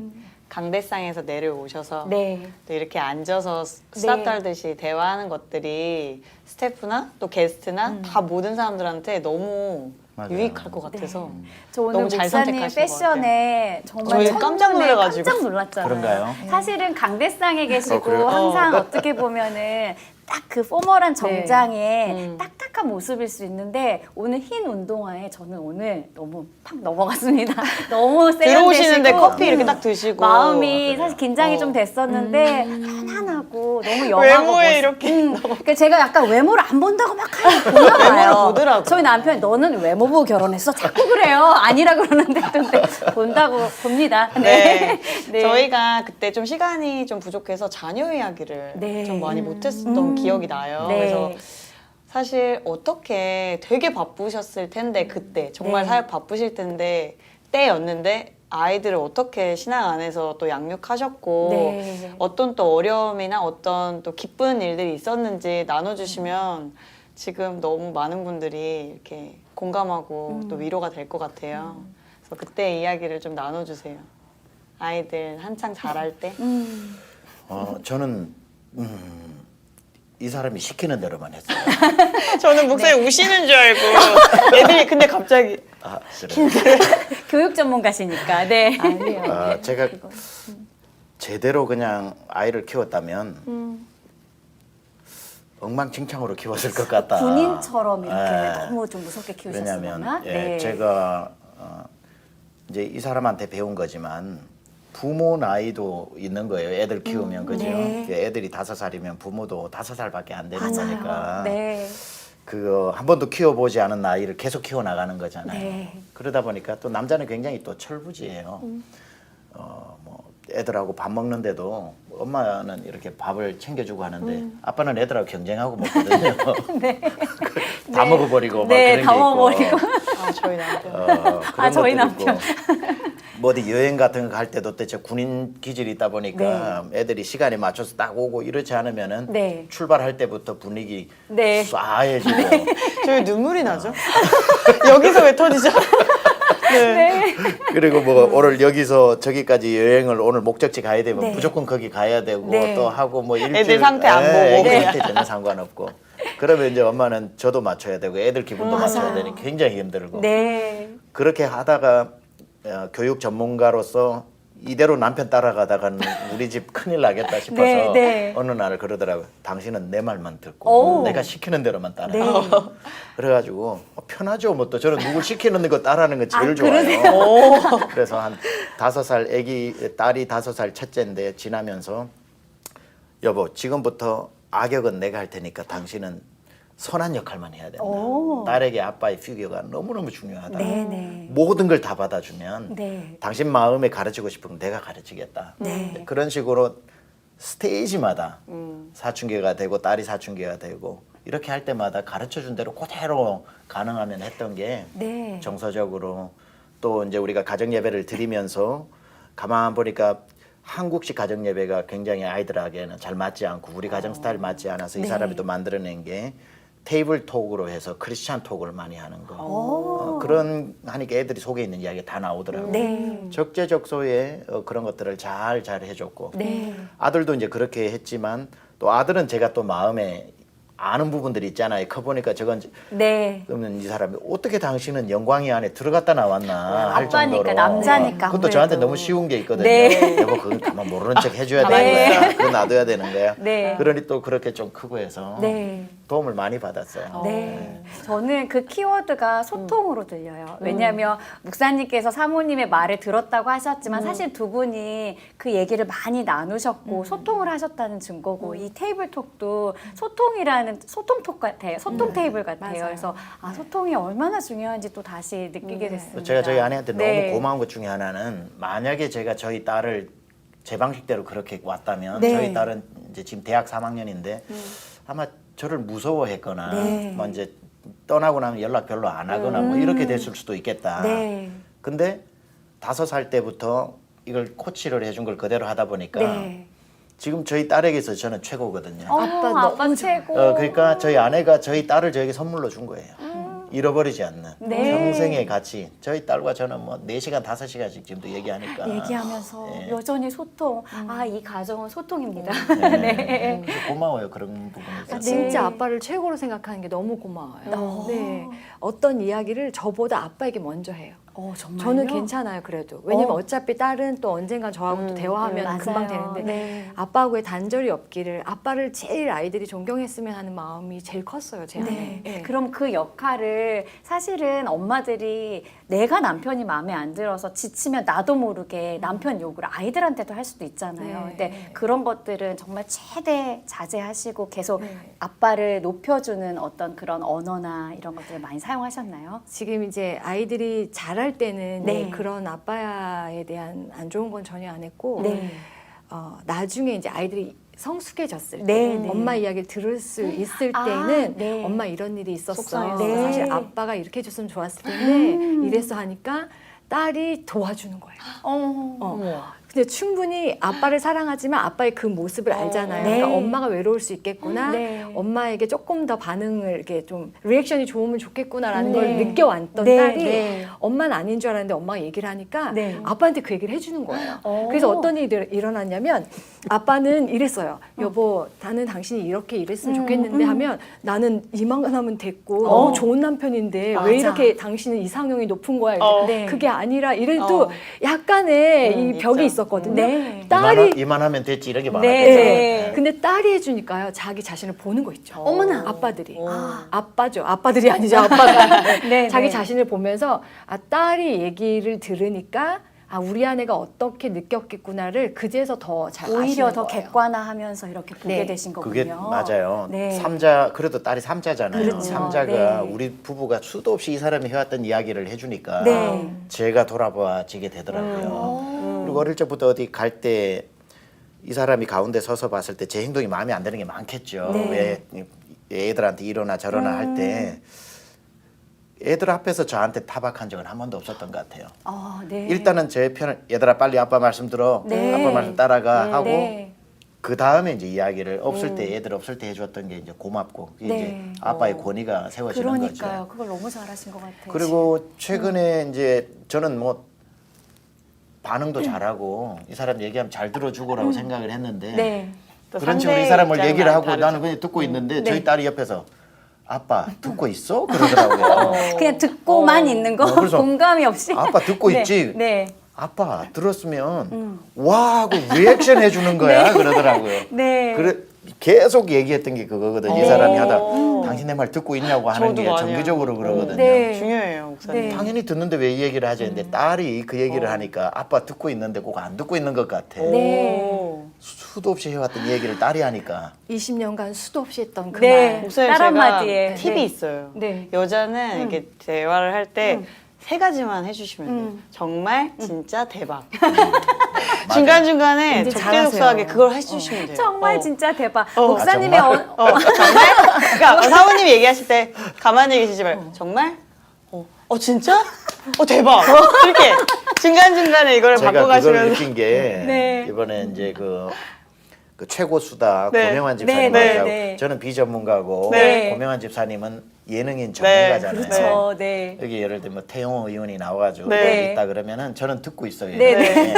강대상에서 내려오셔서 네. 또 이렇게 앉아서 수다 떨듯이 대화하는 것들이 스태프나 또 게스트나 다 모든 사람들한테 너무 맞아요. 유익할 것 같아서 저 오늘 너무 잘 목사님 선택하신 패션에 정말 저희 첫눈에 깜짝 놀라가지고. 깜짝 놀랐잖아요. 그런가요? 사실은 강대상에 계시고 그래요? 항상 어떻게 보면은 딱 그 포멀한 정장에 음. 딱딱한 모습일 수 있는데 오늘 흰 운동화에 저는 오늘 너무 팍 넘어갔습니다. 너무 들어오시는데 세련되시고 커피 이렇게 딱 드시고 마음이 사실 긴장이 좀 됐었는데 편안하고 너무 영하고 외모에 이렇게 그러니까 제가 약간 외모를 안 본다고 막 하는 보나 봐요. 외모를 보더라고요. 저희 남편이 너는 외모 보고 결혼했어? 자꾸 그래요. 아니라 그러는데 근데 본다고 봅니다. 네. 네. 저희가 그때 좀 시간이 좀 부족해서 자녀 이야기를 네. 좀 많이 못했었던 기억이 나요. 네. 그래서 사실 어떻게 되게 바쁘셨을 텐데 그때 정말 네. 사역 바쁘실 텐데 때였는데 아이들을 어떻게 신앙 안에서 또 양육하셨고 네. 어떤 또 어려움이나 어떤 또 기쁜 일들이 있었는지 나눠주시면 지금 너무 많은 분들이 이렇게 공감하고 또 위로가 될 것 같아요. 그래서 그때 이야기를 좀 나눠주세요. 아이들 한창 자랄 때. 저는 이 사람이 시키는 대로만 했어요. 저는 목사님 우시는 줄 알고 애들이 근데 갑자기 아, 그래요? 교육 전문가시니까. 네. 아, 제가 제대로 그냥 아이를 키웠다면 엉망진창으로 키웠을 것 같다. 군인처럼 이렇게 예. 너무 좀 무섭게 키우셨으나. 왜냐하면 제가 이제 이 사람한테 배운 거지만 부모 나이도 있는 거예요. 애들 키우면 그죠? 네. 그 애들이 5살이면 부모도 5살밖에 안 되는 거니까. 네. 그거 한 번도 키워보지 않은 아이를 계속 키워 나가는 거잖아요. 네. 그러다 보니까 또 남자는 굉장히 또 철부지예요. 뭐 애들하고 밥 먹는데도 엄마는 이렇게 밥을 챙겨주고 하는데 아빠는 애들하고 경쟁하고 먹거든요. 다 먹어버리고 막 네, 그런 다 게 있고. 먹어버리고. 아 저희 남편. 그런 저희 것도 있고. 남편. 뭐 어디 여행 같은 거 갈 때도 대체 군인 기질이 있다 보니까 애들이 시간에 맞춰서 딱 오고 이렇지 않으면은 네. 출발할 때부터 분위기 네. 싸해지고 저희 눈물이 나죠. 여기서 왜 터지죠? 네. 그리고 뭐 오늘 여기서 저기까지 여행을 오늘 목적지 가야 되면 네. 무조건 거기 가야 되고 네. 또 하고 뭐 일주일 애들 상태 안 보고. 애들 네. 상태 전혀 상관없고 그러면 이제 엄마는 저도 맞춰야 되고 애들 기분도 맞춰야 되니 굉장히 힘들고 네. 그렇게 하다가 교육 전문가로서 이대로 남편 따라가다가는 우리 집 큰일 나겠다 싶어서 네, 네. 어느 날 그러더라고요. 당신은 내 말만 듣고 오. 내가 시키는 대로만 따라. 네. 그래가지고 편하죠. 뭐 또 저는 누구 시키는 거 따라하는 거 제일 아, 좋아요. 그래서 한 5살 딸이 5살 첫째인데 지나면서 여보 지금부터 악역은 내가 할 테니까 당신은 선한 역할만 해야 된다. 오. 딸에게 아빠의 피규어가 너무너무 중요하다. 네네. 모든 걸 다 받아주면 네. 당신 마음에 가르치고 싶은 건 내가 가르치겠다. 네. 그런 식으로 스테이지마다 사춘기가 되고 딸이 사춘기가 되고 이렇게 할 때마다 가르쳐준 대로 그대로 가능하면 했던 게 네. 정서적으로 또 이제 우리가 가정 예배를 드리면서 가만 보니까 한국식 가정 예배가 굉장히 아이들에게는 잘 맞지 않고 우리 가정 스타일 맞지 않아서 이 사람이 또 만들어낸 게 테이블 톡으로 해서 크리스찬 톡을 많이 하는 거. 그런 하니까 애들이 속에 있는 이야기가 다 나오더라고요. 네. 적재적소에 그런 것들을 잘 해줬고 네. 아들도 이제 그렇게 했지만 또 아들은 제가 또 마음에 아는 부분들이 있잖아요. 커보니까 저건 네. 그러면 이 사람이 어떻게 당신은 영광이 안에 들어갔다 나왔나 할 아빠니까, 정도로 남자니까 그것도 아무래도. 저한테 너무 쉬운 게 있거든요. 네. 여보 그건 가만 모르는 척 해줘야 네. 되는 거야. 그건 놔둬야 되는 거야. 네. 그러니 또 그렇게 좀 크고 해서 네. 도움을 많이 받았어요. 네. 저는 그 키워드가 소통으로 들려요. 왜냐하면 목사님께서 사모님의 말을 들었다고 하셨지만 사실 두 분이 그 얘기를 많이 나누셨고 소통을 하셨다는 증거고 이 테이블톡도 소통이라는 소통톡 같아요. 소통 테이블 같아요. 맞아요. 그래서 아, 소통이 얼마나 중요한지 또 다시 느끼게 됐습니다. 제가 저희 아내한테 네. 너무 고마운 것 중에 하나는 만약에 제가 저희 딸을 제 방식대로 그렇게 왔다면 네. 저희 딸은 이제 지금 대학 3학년인데 아마 저를 무서워했거나 네. 뭐 이제 떠나고 나면 연락 별로 안 하거나 뭐 이렇게 됐을 수도 있겠다. 네. 근데 5살 때부터 이걸 코치를 해준 걸 그대로 하다 보니까 네. 지금 저희 딸에게서 저는 최고거든요. 아빠 너무 최고. 그러니까 저희 아내가 저희 딸을 저에게 선물로 준 거예요. 잃어버리지 않는 네. 평생의 가치. 저희 딸과 저는 뭐 4시간, 5시간씩 지금도 얘기하니까 얘기하면서 예. 여전히 소통. 아, 이 가정은 소통입니다. 네. 고마워요 그런 부분에서. 네. 진짜 아빠를 최고로 생각하는 게 너무 고마워요. 네. 어떤 이야기를 저보다 아빠에게 먼저 해요. 정말요? 저는 괜찮아요, 그래도. 왜냐면 어차피 딸은 또 언젠간 저하고 또 대화하면 맞아요. 금방 되는데 네. 아빠하고의 단절이 없기를 아빠를 제일 아이들이 존경했으면 하는 마음이 제일 컸어요, 제 안에. 네. 네. 그럼 그 역할을 사실은 엄마들이 내가 남편이 마음에 안 들어서 지치면 나도 모르게 남편 욕을 아이들한테도 할 수도 있잖아요. 네. 근데 그런 것들은 정말 최대 자제하시고 계속 네. 아빠를 높여주는 어떤 그런 언어나 이런 것들을 많이 사용하셨나요? 지금 이제 아이들이 자랄 때는 네. 그런 아빠에 대한 안 좋은 건 전혀 안 했고 네. 나중에 이제 아이들이 성숙해졌을 때 네, 네. 엄마 이야기를 들을 수 있을 아, 때는 네. 엄마 이런 일이 있었어. 속상했어. 네. 사실 아빠가 이렇게 해줬으면 좋았을 텐데 이랬어 하니까 딸이 도와주는 거예요. 근데 충분히 아빠를 사랑하지만 아빠의 그 모습을 알잖아요. 네. 그러니까 엄마가 외로울 수 있겠구나. 네. 엄마에게 조금 더 반응을 이렇게 좀 리액션이 좋으면 좋겠구나라는 걸 네. 느껴왔던 네, 딸이 네. 엄마는 아닌 줄 알았는데 엄마가 얘기를 하니까 네. 아빠한테 그 얘기를 해주는 거예요. 그래서 어떤 일이 일어났냐면 아빠는 이랬어요. 여보, 나는 당신이 이렇게 이랬으면 좋겠는데 하면 나는 이만큼 하면 됐고 너무 좋은 남편인데 맞아. 왜 이렇게 당신은 이상형이 높은 거야? 네. 그게 아니라 이래도 약간의 이 벽이 있죠. 있었거든요. 네. 딸이 이만하면 됐지 이렇게 네. 말하겠죠. 네. 근데 딸이 해주니까요, 자기 자신을 보는 거 있죠. 어머나. 아빠들이. 아빠죠. 아빠들이 아니죠. 아빠가. 네, 자기 네. 자신을 보면서, 딸이 얘기를 들으니까, 우리 아내가 어떻게 느꼈겠구나를 그제서 더 잘 아시는 오히려 더 거예요. 객관화하면서 이렇게 보게 네. 되신 거군요. 그게 맞아요. 네. 삼자 그래도 딸이 삼자잖아요. 그렇죠. 삼자가 네. 우리 부부가 수도 없이 이 사람이 해왔던 이야기를 해주니까 네. 제가 돌아봐지게 되더라고요. 그리고 어릴 적부터 어디 갈 때 이 사람이 가운데 서서 봤을 때 제 행동이 마음에 안 드는 게 많겠죠. 네. 왜 애들한테 이러나 저러나 할 때 애들 앞에서 저한테 타박한 적은 한 번도 없었던 것 같아요. 네. 일단은 제 편을 얘들아 빨리 아빠 말씀 들어, 네. 아빠 말씀 따라가 하고 네. 그 다음에 이제 이야기를 없을 때 애들 없을 때 해줬던 게 이제 고맙고 그게 네. 이제 아빠의 권위가 세워지는 그러니까요. 거죠. 그걸 너무 잘하신 것 같아요. 그리고 최근에 이제 저는 뭐 반응도 잘하고 이 사람 얘기하면 잘 들어주고라고 생각을 했는데 네. 또 그런 식으로 상대 이 사람을 입장은 얘기를 하고 다르죠. 나는 그냥 듣고 있는데 네. 저희 딸이 옆에서 아빠 듣고 있어? 그러더라고요. 그냥 듣고만 있는 거 그래서 공감이 없이. 아빠 듣고 네. 있지? 네. 아빠 들었으면 와 하고 리액션 해주는 거야 그러더라고요. 네. 그래 계속 얘기했던 게 그거거든. 이 사람이 하다 당신 내 말 듣고 있냐고 하는 저도 게 많이 정기적으로 그러거든요. 네. 중요해요, 목사님. 네. 당연히 듣는데 왜 이 얘기를 하지 했는데 딸이 그 얘기를 하니까 아빠 듣고 있는데 꼭 안 듣고 있는 것 같아. 네. 오. 수도 없이 해왔던 이 얘기를 딸이 하니까 20년간 수도 없이 했던 그 네. 말. 목사님 딸 제가 한마디에. 팁이 네. 있어요. 네. 여자는 이렇게 대화를 할 때 세 가지만 해주시면 돼요. 정말, 진짜, 대박. 중간중간에 굉장히 적재적소하게 잘하세요. 그걸 해주시면 돼요. 정말 진짜 대박. 어. 목사님의 아, 정말? 정말? 그러니까 사모님이 얘기하실 때 가만히 계시지 말고 정말? 진짜? 대박. 이렇게 중간중간에 이걸 제가 그걸 바꿔가시면서. 느낀 게 네. 이번에 이제 그 최고 수다 네. 고명환 네, 집사님하고 네. 저는 비전문가고 네. 고명환 집사님은 예능인 네, 전문가잖아요. 그렇죠. 네. 여기 예를 들면 태용호 의원이 나와가지고 네. 있다 그러면은 저는 듣고 있어요. 네, 네.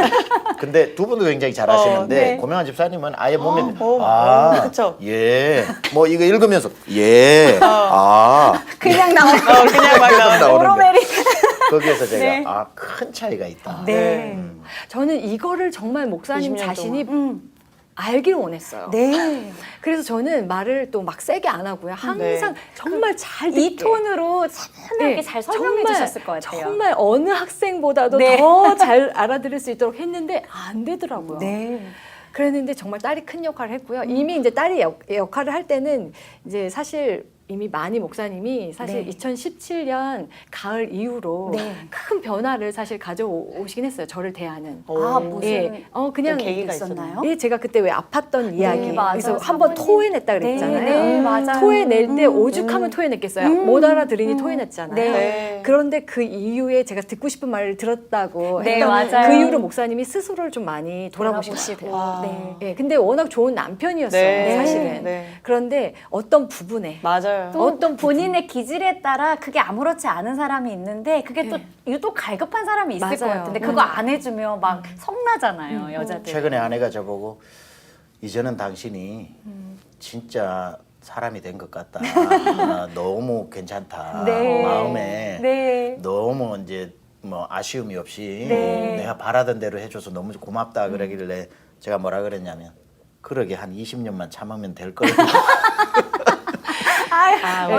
근데 두 분도 굉장히 잘하시는데 네. 고명환 집사님은 아예 보면 그쵸. 예, 뭐 이거 읽으면서 예, 그냥 나오고 그냥 막 나오죠. 나오는데 오로메리. 거기에서 제가 네. 큰 차이가 있다. 네. 저는 이거를 정말 목사님 20년 자신이 음. 알기를 원했어요. 네. 그래서 저는 말을 또 막 세게 안 하고요. 항상 정말 잘 듣게. 이 톤으로 차분하게 네, 잘 설명해 정말, 주셨을 것 같아요. 정말 어느 학생보다도 네. 더 잘 알아들을 수 있도록 했는데 안 되더라고요. 네. 그랬는데 정말 딸이 큰 역할을 했고요. 이미 이제 딸이 역할을 할 때는 이제 사실 이미 많이 목사님이 사실 네. 2017년 가을 이후로 네. 큰 변화를 사실 가져오시긴 했어요. 저를 대하는. 아, 무슨 예, 그냥 계기가 있었나요? 예, 제가 그때 왜 아팠던 이야기. 맞아요. 그래서 한번 사모님. 토해냈다 그랬잖아요. 네, 맞아요. 토해낼 때 오죽하면 토해냈겠어요. 못 알아들으니 토해냈잖아요. 네. 네. 그런데 그 이후에 제가 듣고 싶은 말을 들었다고 네, 했던 맞아요. 그 이후로 목사님이 스스로를 좀 많이 돌아보시고. 와. 네. 예, 근데 워낙 좋은 남편이었어요, 네. 사실은. 네. 그런데 어떤 부분에 맞아요. 또 본인의 기질에 따라 그게 아무렇지 않은 사람이 있는데 그게 또 네. 유독 갈급한 사람이 있을 것 맞아요. 같은데 그거 안 해주면 막 성나잖아요, 여자들. 최근에 아내가 저보고 이제는 당신이 진짜 사람이 된 것 같다. 너무 괜찮다. 네. 마음에 네. 너무 이제 뭐 아쉬움이 없이 네. 내가 바라던 대로 해줘서 너무 고맙다 그러길래 제가 뭐라 그랬냐면 그러게 한 20년만 참으면 될 걸.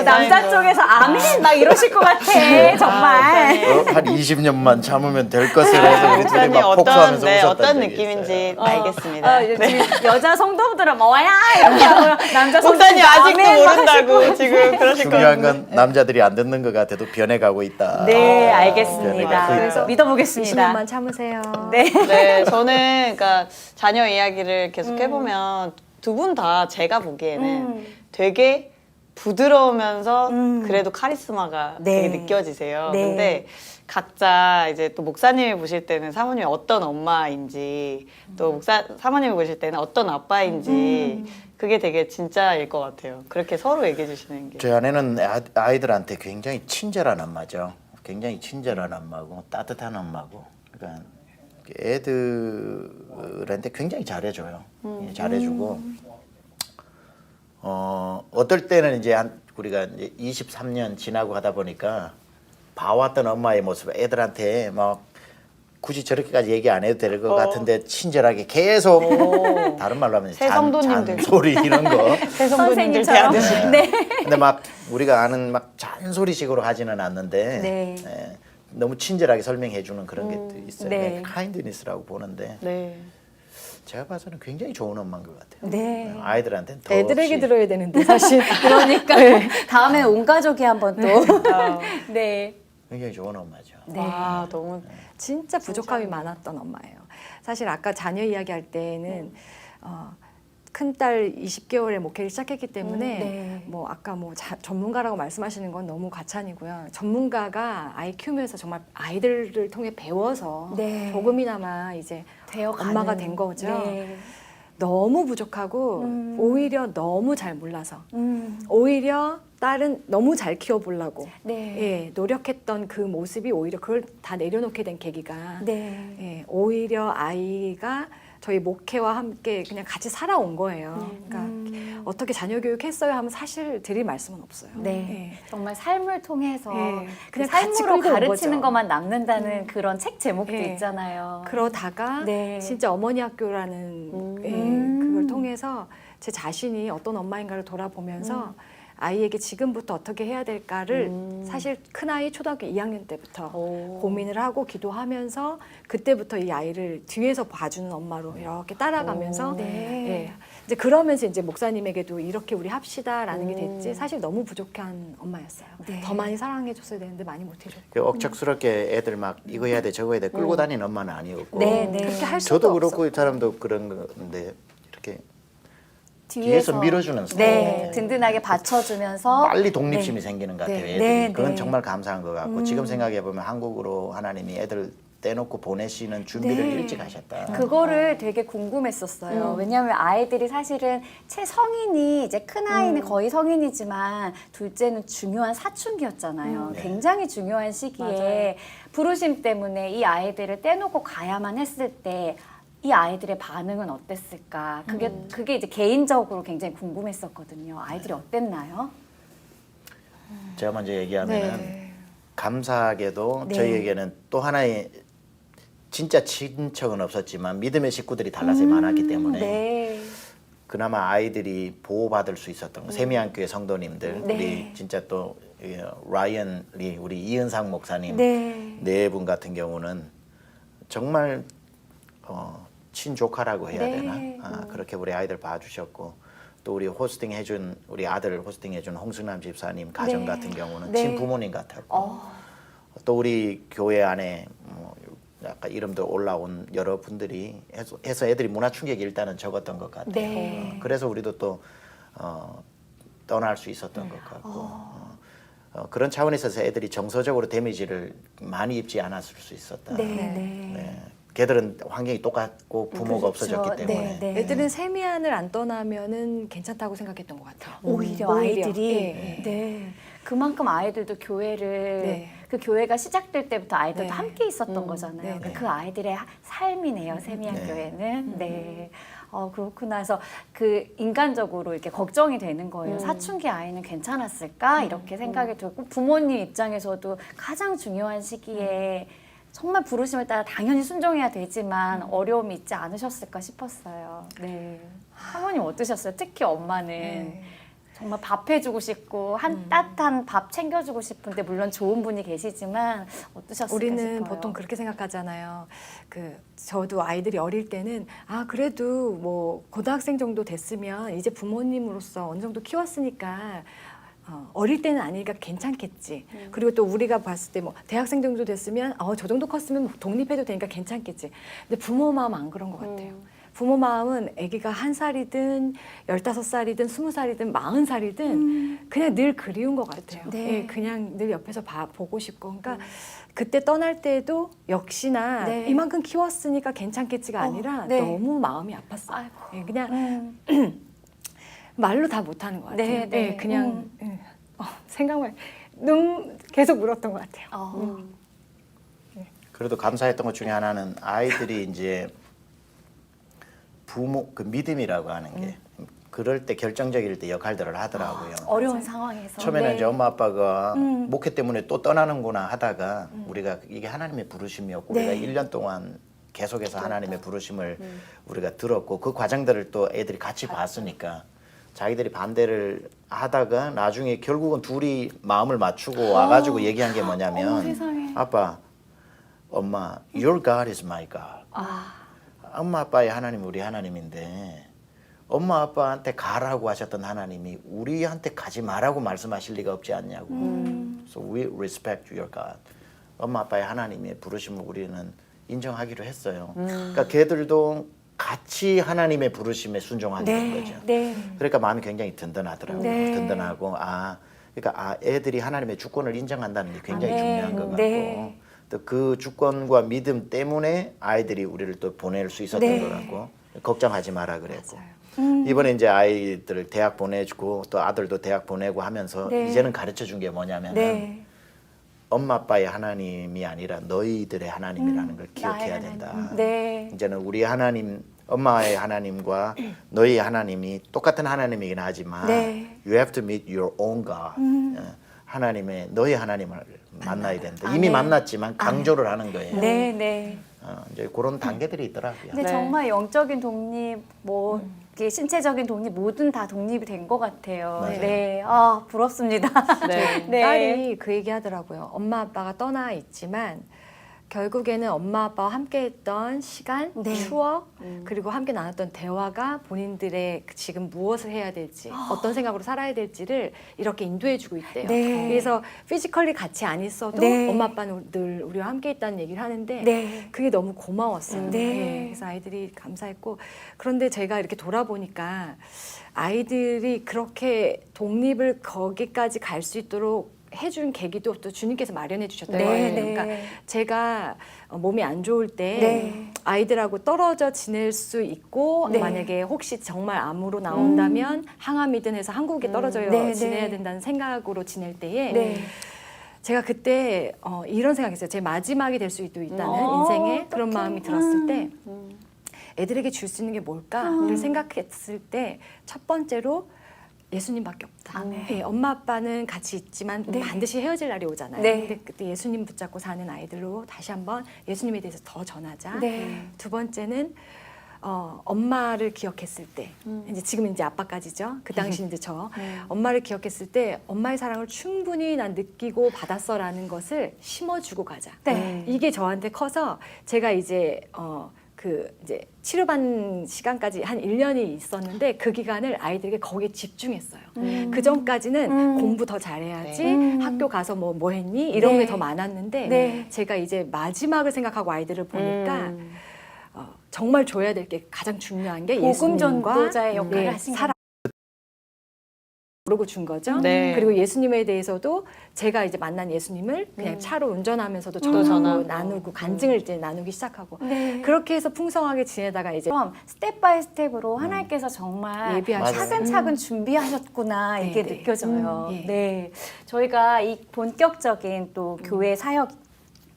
남자 쪽에서 아멘 막 이러실 것 같아, 정말. 한 20년만 참으면 될 것을 해서 우리 둘이 목사님 막 폭소하면서 웃었던 어떤 적이 느낌인지 있어요. 알겠습니다. 지금 여자 성도들은 뭐야 이렇게 하고 남자 목사님 성도들은 아직도 아멘 막 모른다고 지금 그러실 것 중요한 같은데. 건 남자들이 안 듣는 것 같아도 변해가고 있다. 네, 아, 알겠습니다. 변해가고 그래서 있다. 믿어보겠습니다. 20년만 참으세요. 네. 네, 저는 그러니까 자녀 이야기를 계속 해보면 두 분 다 제가 보기에는 되게 부드러우면서 그래도 카리스마가 네. 되게 느껴지세요. 네. 근데 각자 이제 또 목사님이 보실 때는 사모님이 어떤 엄마인지 또 사모님이 보실 때는 어떤 아빠인지 그게 되게 진짜일 것 같아요. 그렇게 서로 얘기해 주시는 게. 제 아내는 아이들한테 굉장히 친절한 엄마죠. 굉장히 친절한 엄마고 따뜻한 엄마고. 그러니까 애들한테 굉장히 잘해줘요. 예, 잘해주고 어떨 때는 이제 우리가 이제 23년 지나고 하다 보니까 봐왔던 엄마의 모습 애들한테 막 굳이 저렇게까지 얘기 안 해도 될 것 같은데 친절하게 계속 다른 말로 하면 새 성도님들. 잔소리 이런 거. 새 성도님들 선생님처럼. 대하듯이. 네. 근데 막 우리가 아는 막 잔소리식으로 하지는 않는데 네. 예, 너무 친절하게 설명해 주는 그런 게 또 있어요. 네. 카인드니스라고 보는데 네. 제가 봐서는 굉장히 좋은 엄마인 것 같아요. 네. 아이들한테는 더 애들에게 없이. 들어야 되는데 사실. 그러니까 다음에 온 가족이 한번 또. 네. 굉장히 좋은 엄마죠. 와, 너무 진짜 부족함이 많았던 엄마예요. 사실 아까 자녀 이야기할 때는 큰딸 20개월에 목회를 시작했기 때문에 네. 뭐 아까 뭐 전문가라고 말씀하시는 건 너무 과찬이고요. 전문가가 아이 키우면서 정말 아이들을 통해 배워서 네. 조금이나마 이제 되어가는. 엄마가 된 거죠. 네. 너무 부족하고 오히려 너무 잘 몰라서 오히려 딸은 너무 잘 키워보려고 네. 예, 노력했던 그 모습이 오히려 그걸 다 내려놓게 된 계기가 네. 예, 오히려 아이가 저희 목회와 함께 그냥 같이 살아온 거예요. 그러니까 어떻게 자녀 교육했어요 하면 사실 드릴 말씀은 없어요. 네. 예. 정말 삶을 통해서 네. 그 그냥 같이 삶으로 끌고 온 가르치는 거죠. 것만 남는다는 그런 책 제목도 네. 있잖아요. 그러다가 네. 진짜 어머니 학교라는 예, 그걸 통해서 제 자신이 어떤 엄마인가를 돌아보면서 아이에게 지금부터 어떻게 해야 될까를 사실 큰아이 초등학교 2학년 때부터 고민을 하고 기도하면서 그때부터 이 아이를 뒤에서 봐주는 엄마로 이렇게 따라가면서 네. 예, 이제 그러면서 이제 목사님에게도 이렇게 우리 합시다라는 게 됐지 사실 너무 부족한 엄마였어요. 네. 더 많이 사랑해줬어야 되는데 많이 못해줬고 그 억척스럽게 애들 막 이거 해야 돼 저거 해야 돼 끌고 다니는 엄마는 아니었고 네, 네. 그렇게 할 수도 저도 그렇고 없었고. 이 사람도 그런 건데 이렇게 뒤에서 밀어주는 스타일. 네, 든든하게 받쳐주면서 빨리 독립심이 생기는 것 같아요. 네. 애들이. 네, 그건 네. 정말 감사한 것 같고 지금 생각해 보면 한국으로 하나님이 애들 떼놓고 보내시는 준비를 네. 일찍 하셨다. 그거를 되게 궁금했었어요. 왜냐하면 아이들이 사실은 채성인이 이제 큰 아이는 거의 성인이지만 둘째는 중요한 사춘기였잖아요. 네. 굉장히 중요한 시기에 부르심 때문에 이 아이들을 떼놓고 가야만 했을 때 이 아이들의 반응은 어땠을까? 그게 이제 개인적으로 굉장히 궁금했었거든요. 아이들이 어땠나요? 제가 먼저 얘기하면은 네. 감사하게도 네. 저희에게는 또 하나의 진짜 친척은 없었지만 믿음의 식구들이 달라서 많았기 때문에 네. 그나마 아이들이 보호받을 수 있었던 거. 세미안교회 성도님들, 네. 우리 진짜 또 라이언 리, 우리 이은상 목사님 네. 네 분 같은 경우는 정말 친조카라고 해야 네. 되나? 그렇게 우리 아이들 봐주셨고 또 우리 호스팅 해준 우리 아들 호스팅 해준 홍승남 집사님 가정 네. 같은 경우는 네. 친부모님 같았고 또 우리 교회 안에 약간 이름도 올라온 여러 분들이 해서 애들이 문화 충격이 일단은 적었던 것 같아요. 네. 그래서 우리도 또 떠날 수 있었던 것 같고 그런 차원에서 애들이 정서적으로 데미지를 많이 입지 않았을 수 있었다. 네. 네. 걔들은 환경이 똑같고 부모가 그렇죠. 없어졌기 때문에 네. 애들은 세미안을 안 떠나면은 괜찮다고 생각했던 것 같아요. 오히려 오히려. 아이들이 예, 예. 네. 그만큼 아이들도 교회를 네. 그 교회가 시작될 때부터 아이들도 네. 함께 있었던 거잖아요. 네, 네. 그 아이들의 삶이네요. 세미안 네. 교회는. 네. 그렇구나 해서 그 인간적으로 이렇게 걱정이 되는 거예요. 사춘기 아이는 괜찮았을까? 이렇게 생각이 들고 부모님 입장에서도 가장 중요한 시기에 정말 부르심을 따라 당연히 순종해야 되지만 어려움이 있지 않으셨을까 싶었어요. 네. 사모님 어떠셨어요? 특히 엄마는 네. 정말 밥 해주고 싶고 따뜻한 밥 챙겨주고 싶은데 물론 좋은 분이 계시지만 어떠셨을까 우리는 싶어요. 보통 그렇게 생각하잖아요. 저도 아이들이 어릴 때는 그래도 뭐 고등학생 정도 됐으면 이제 부모님으로서 어느 정도 키웠으니까 어릴 때는 아니니까 괜찮겠지. 그리고 또 우리가 봤을 때 뭐 대학생 정도 됐으면 저 정도 컸으면 독립해도 되니까 괜찮겠지. 근데 부모 마음 안 그런 것 같아요. 부모 마음은 아기가 1살이든 15살이든 20살이든 40살이든 그냥 늘 그리운 것 같아요. 네. 예, 그냥 늘 옆에서 보고 싶고. 그러니까 그때 떠날 때도 역시나 네. 이만큼 키웠으니까 괜찮겠지가 아니라 네. 너무 마음이 아팠어요. 아이고. 예, 그냥 말로 다 못하는 것 같아요. 네, 네. 그냥 생각만 계속 울었던 것 같아요. 그래도 감사했던 것 중에 하나는 아이들이 이제 부모 그 믿음이라고 하는 게 그럴 때 결정적일 때 역할들을 하더라고요. 어려운 상황에서 처음에는 네. 이제 엄마 아빠가 목회 때문에 또 떠나는구나 하다가 우리가 이게 하나님의 부르심이었고 네. 우리가 1년 동안 계속해서 하나님의 부르심을 우리가 들었고 그 과정들을 또 애들이 같이 봤으니까 자기들이 반대를 하다가 나중에 결국은 둘이 마음을 맞추고 와가지고 얘기한 게 뭐냐면 세상에. 아빠, 엄마, your God is my God. 엄마 아빠의 하나님 우리 하나님인데 엄마 아빠한테 가라고 하셨던 하나님이 우리한테 가지 말라고 말씀하실 리가 없지 않냐고. So we respect your God. 엄마 아빠의 하나님의 부르심을 우리는 인정하기로 했어요. 그러니까 걔들도 같이 하나님의 부르심에 순종하는 네. 거죠. 네. 그러니까 마음이 굉장히 든든하더라고요. 네. 든든하고 그러니까 애들이 하나님의 주권을 인정한다는 게 굉장히 네. 중요한 것 같고 네. 또 그 주권과 믿음 때문에 아이들이 우리를 또 보낼 수 있었던 네. 것 같고 걱정하지 마라 그랬고 이번에 이제 아이들을 대학 보내주고 또 아들도 대학 보내고 하면서 네. 이제는 가르쳐 준 게 뭐냐면은 네. 엄마 아빠의 하나님이 아니라 너희들의 하나님이라는 걸 기억해야 나의 된다. 하나님. 네. 이제는 우리 하나님, 엄마의 하나님과 너희 하나님이 똑같은 하나님이긴 하지만 네. you have to meet your own God. 하나님의 너희 하나님을 만나야 된다. 이미 아멘. 만났지만 강조를 하는 거예요. 네. 네. 이제 그런 단계들이 있더라고요. 근데 네. 정말 영적인 독립, 뭐 이게 신체적인 독립 모든 다 독립이 된 것 같아요. 맞아요. 네, 부럽습니다. 네. 네. 딸이 그 얘기 하더라고요. 엄마 아빠가 떠나 있지만 결국에는 엄마 아빠와 함께했던 시간, 네. 추억, 그리고 함께 나눴던 대화가 본인들의 지금 무엇을 해야 될지, 어떤 생각으로 살아야 될지를 이렇게 인도해주고 있대요. 네. 그래서 피지컬리 같이 안 있어도 네. 엄마 아빠는 늘 우리와 함께 있다는 얘기를 하는데 네. 그게 너무 고마웠어요. 네. 그래서 아이들이 감사했고 그런데 제가 이렇게 돌아보니까 아이들이 그렇게 독립을 거기까지 갈 수 있도록 해준 계기도 또 주님께서 마련해 주셨던 네, 거예요. 네. 그러니까 제가 몸이 안 좋을 때 네. 아이들하고 떨어져 지낼 수 있고 네. 만약에 혹시 정말 암으로 나온다면 항암이든 해서 한국에 떨어져 네, 지내야 네. 된다는 생각으로 지낼 때에 네. 제가 그때 이런 생각했어요. 제 마지막이 될 수도 있다는 인생에 그런 마음이 음. 들었을 때 애들에게 줄 수 있는 게 뭘까를 생각했을 때 첫 번째로 예수님밖에 없다. 예, 엄마 아빠는 같이 있지만 네. 반드시 헤어질 날이 오잖아요. 네. 근데 그때 예수님 붙잡고 사는 아이들로 다시 한번 예수님에 대해서 더 전하자. 네. 두 번째는 엄마를 기억했을 때 이제 지금 이제 아빠까지죠. 그 당시 이제 저 엄마를 기억했을 때 엄마의 사랑을 충분히 난 느끼고 받았어라는 것을 심어주고 가자. 네. 이게 저한테 커서 제가 이제 이제 치료받는 시간까지 한 1년이 있었는데 그 기간을 아이들에게 거기에 집중했어요. 그 전까지는 공부 더 잘해야지 학교 가서 뭐 했니? 이런 네. 게 더 많았는데 네. 제가 이제 마지막을 생각하고 아이들을 보니까 정말 줘야 될 게 가장 중요한 게 복음 예수님과 전도자의 역할을 하신 사랑. 모르고 준 거죠. 네. 그리고 예수님에 대해서도 제가 이제 만난 예수님을 그냥 차로 운전하면서도 전하고. 전하고 나누고 간증을 이제 나누기 시작하고 네. 그렇게 해서 풍성하게 지내다가 이제 그럼 스텝 바이 스텝으로 하나님께서 정말 예비하셨어요. 차근차근 준비하셨구나 네, 이게 네. 느껴져요. 예. 네, 저희가 이 본격적인 또 교회 사역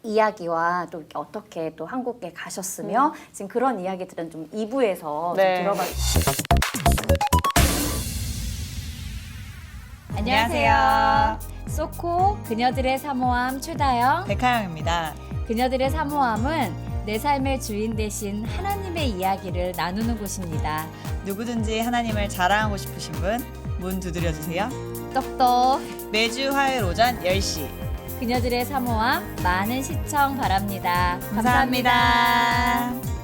이야기와 또 어떻게 또 한국에 가셨으며 지금 그런 이야기들은 좀 2부에서 네. 좀 들어봐. 안녕하세요. 소코 그녀들의 사모함 최다영. 백하영입니다. 그녀들의 사모함은 내 삶의 주인 되신 하나님의 이야기를 나누는 곳입니다. 누구든지 하나님을 자랑하고 싶으신 분 문 두드려 주세요. 똑똑 매주 화요일 오전 10시. 그녀들의 사모함 많은 시청 바랍니다. 감사합니다.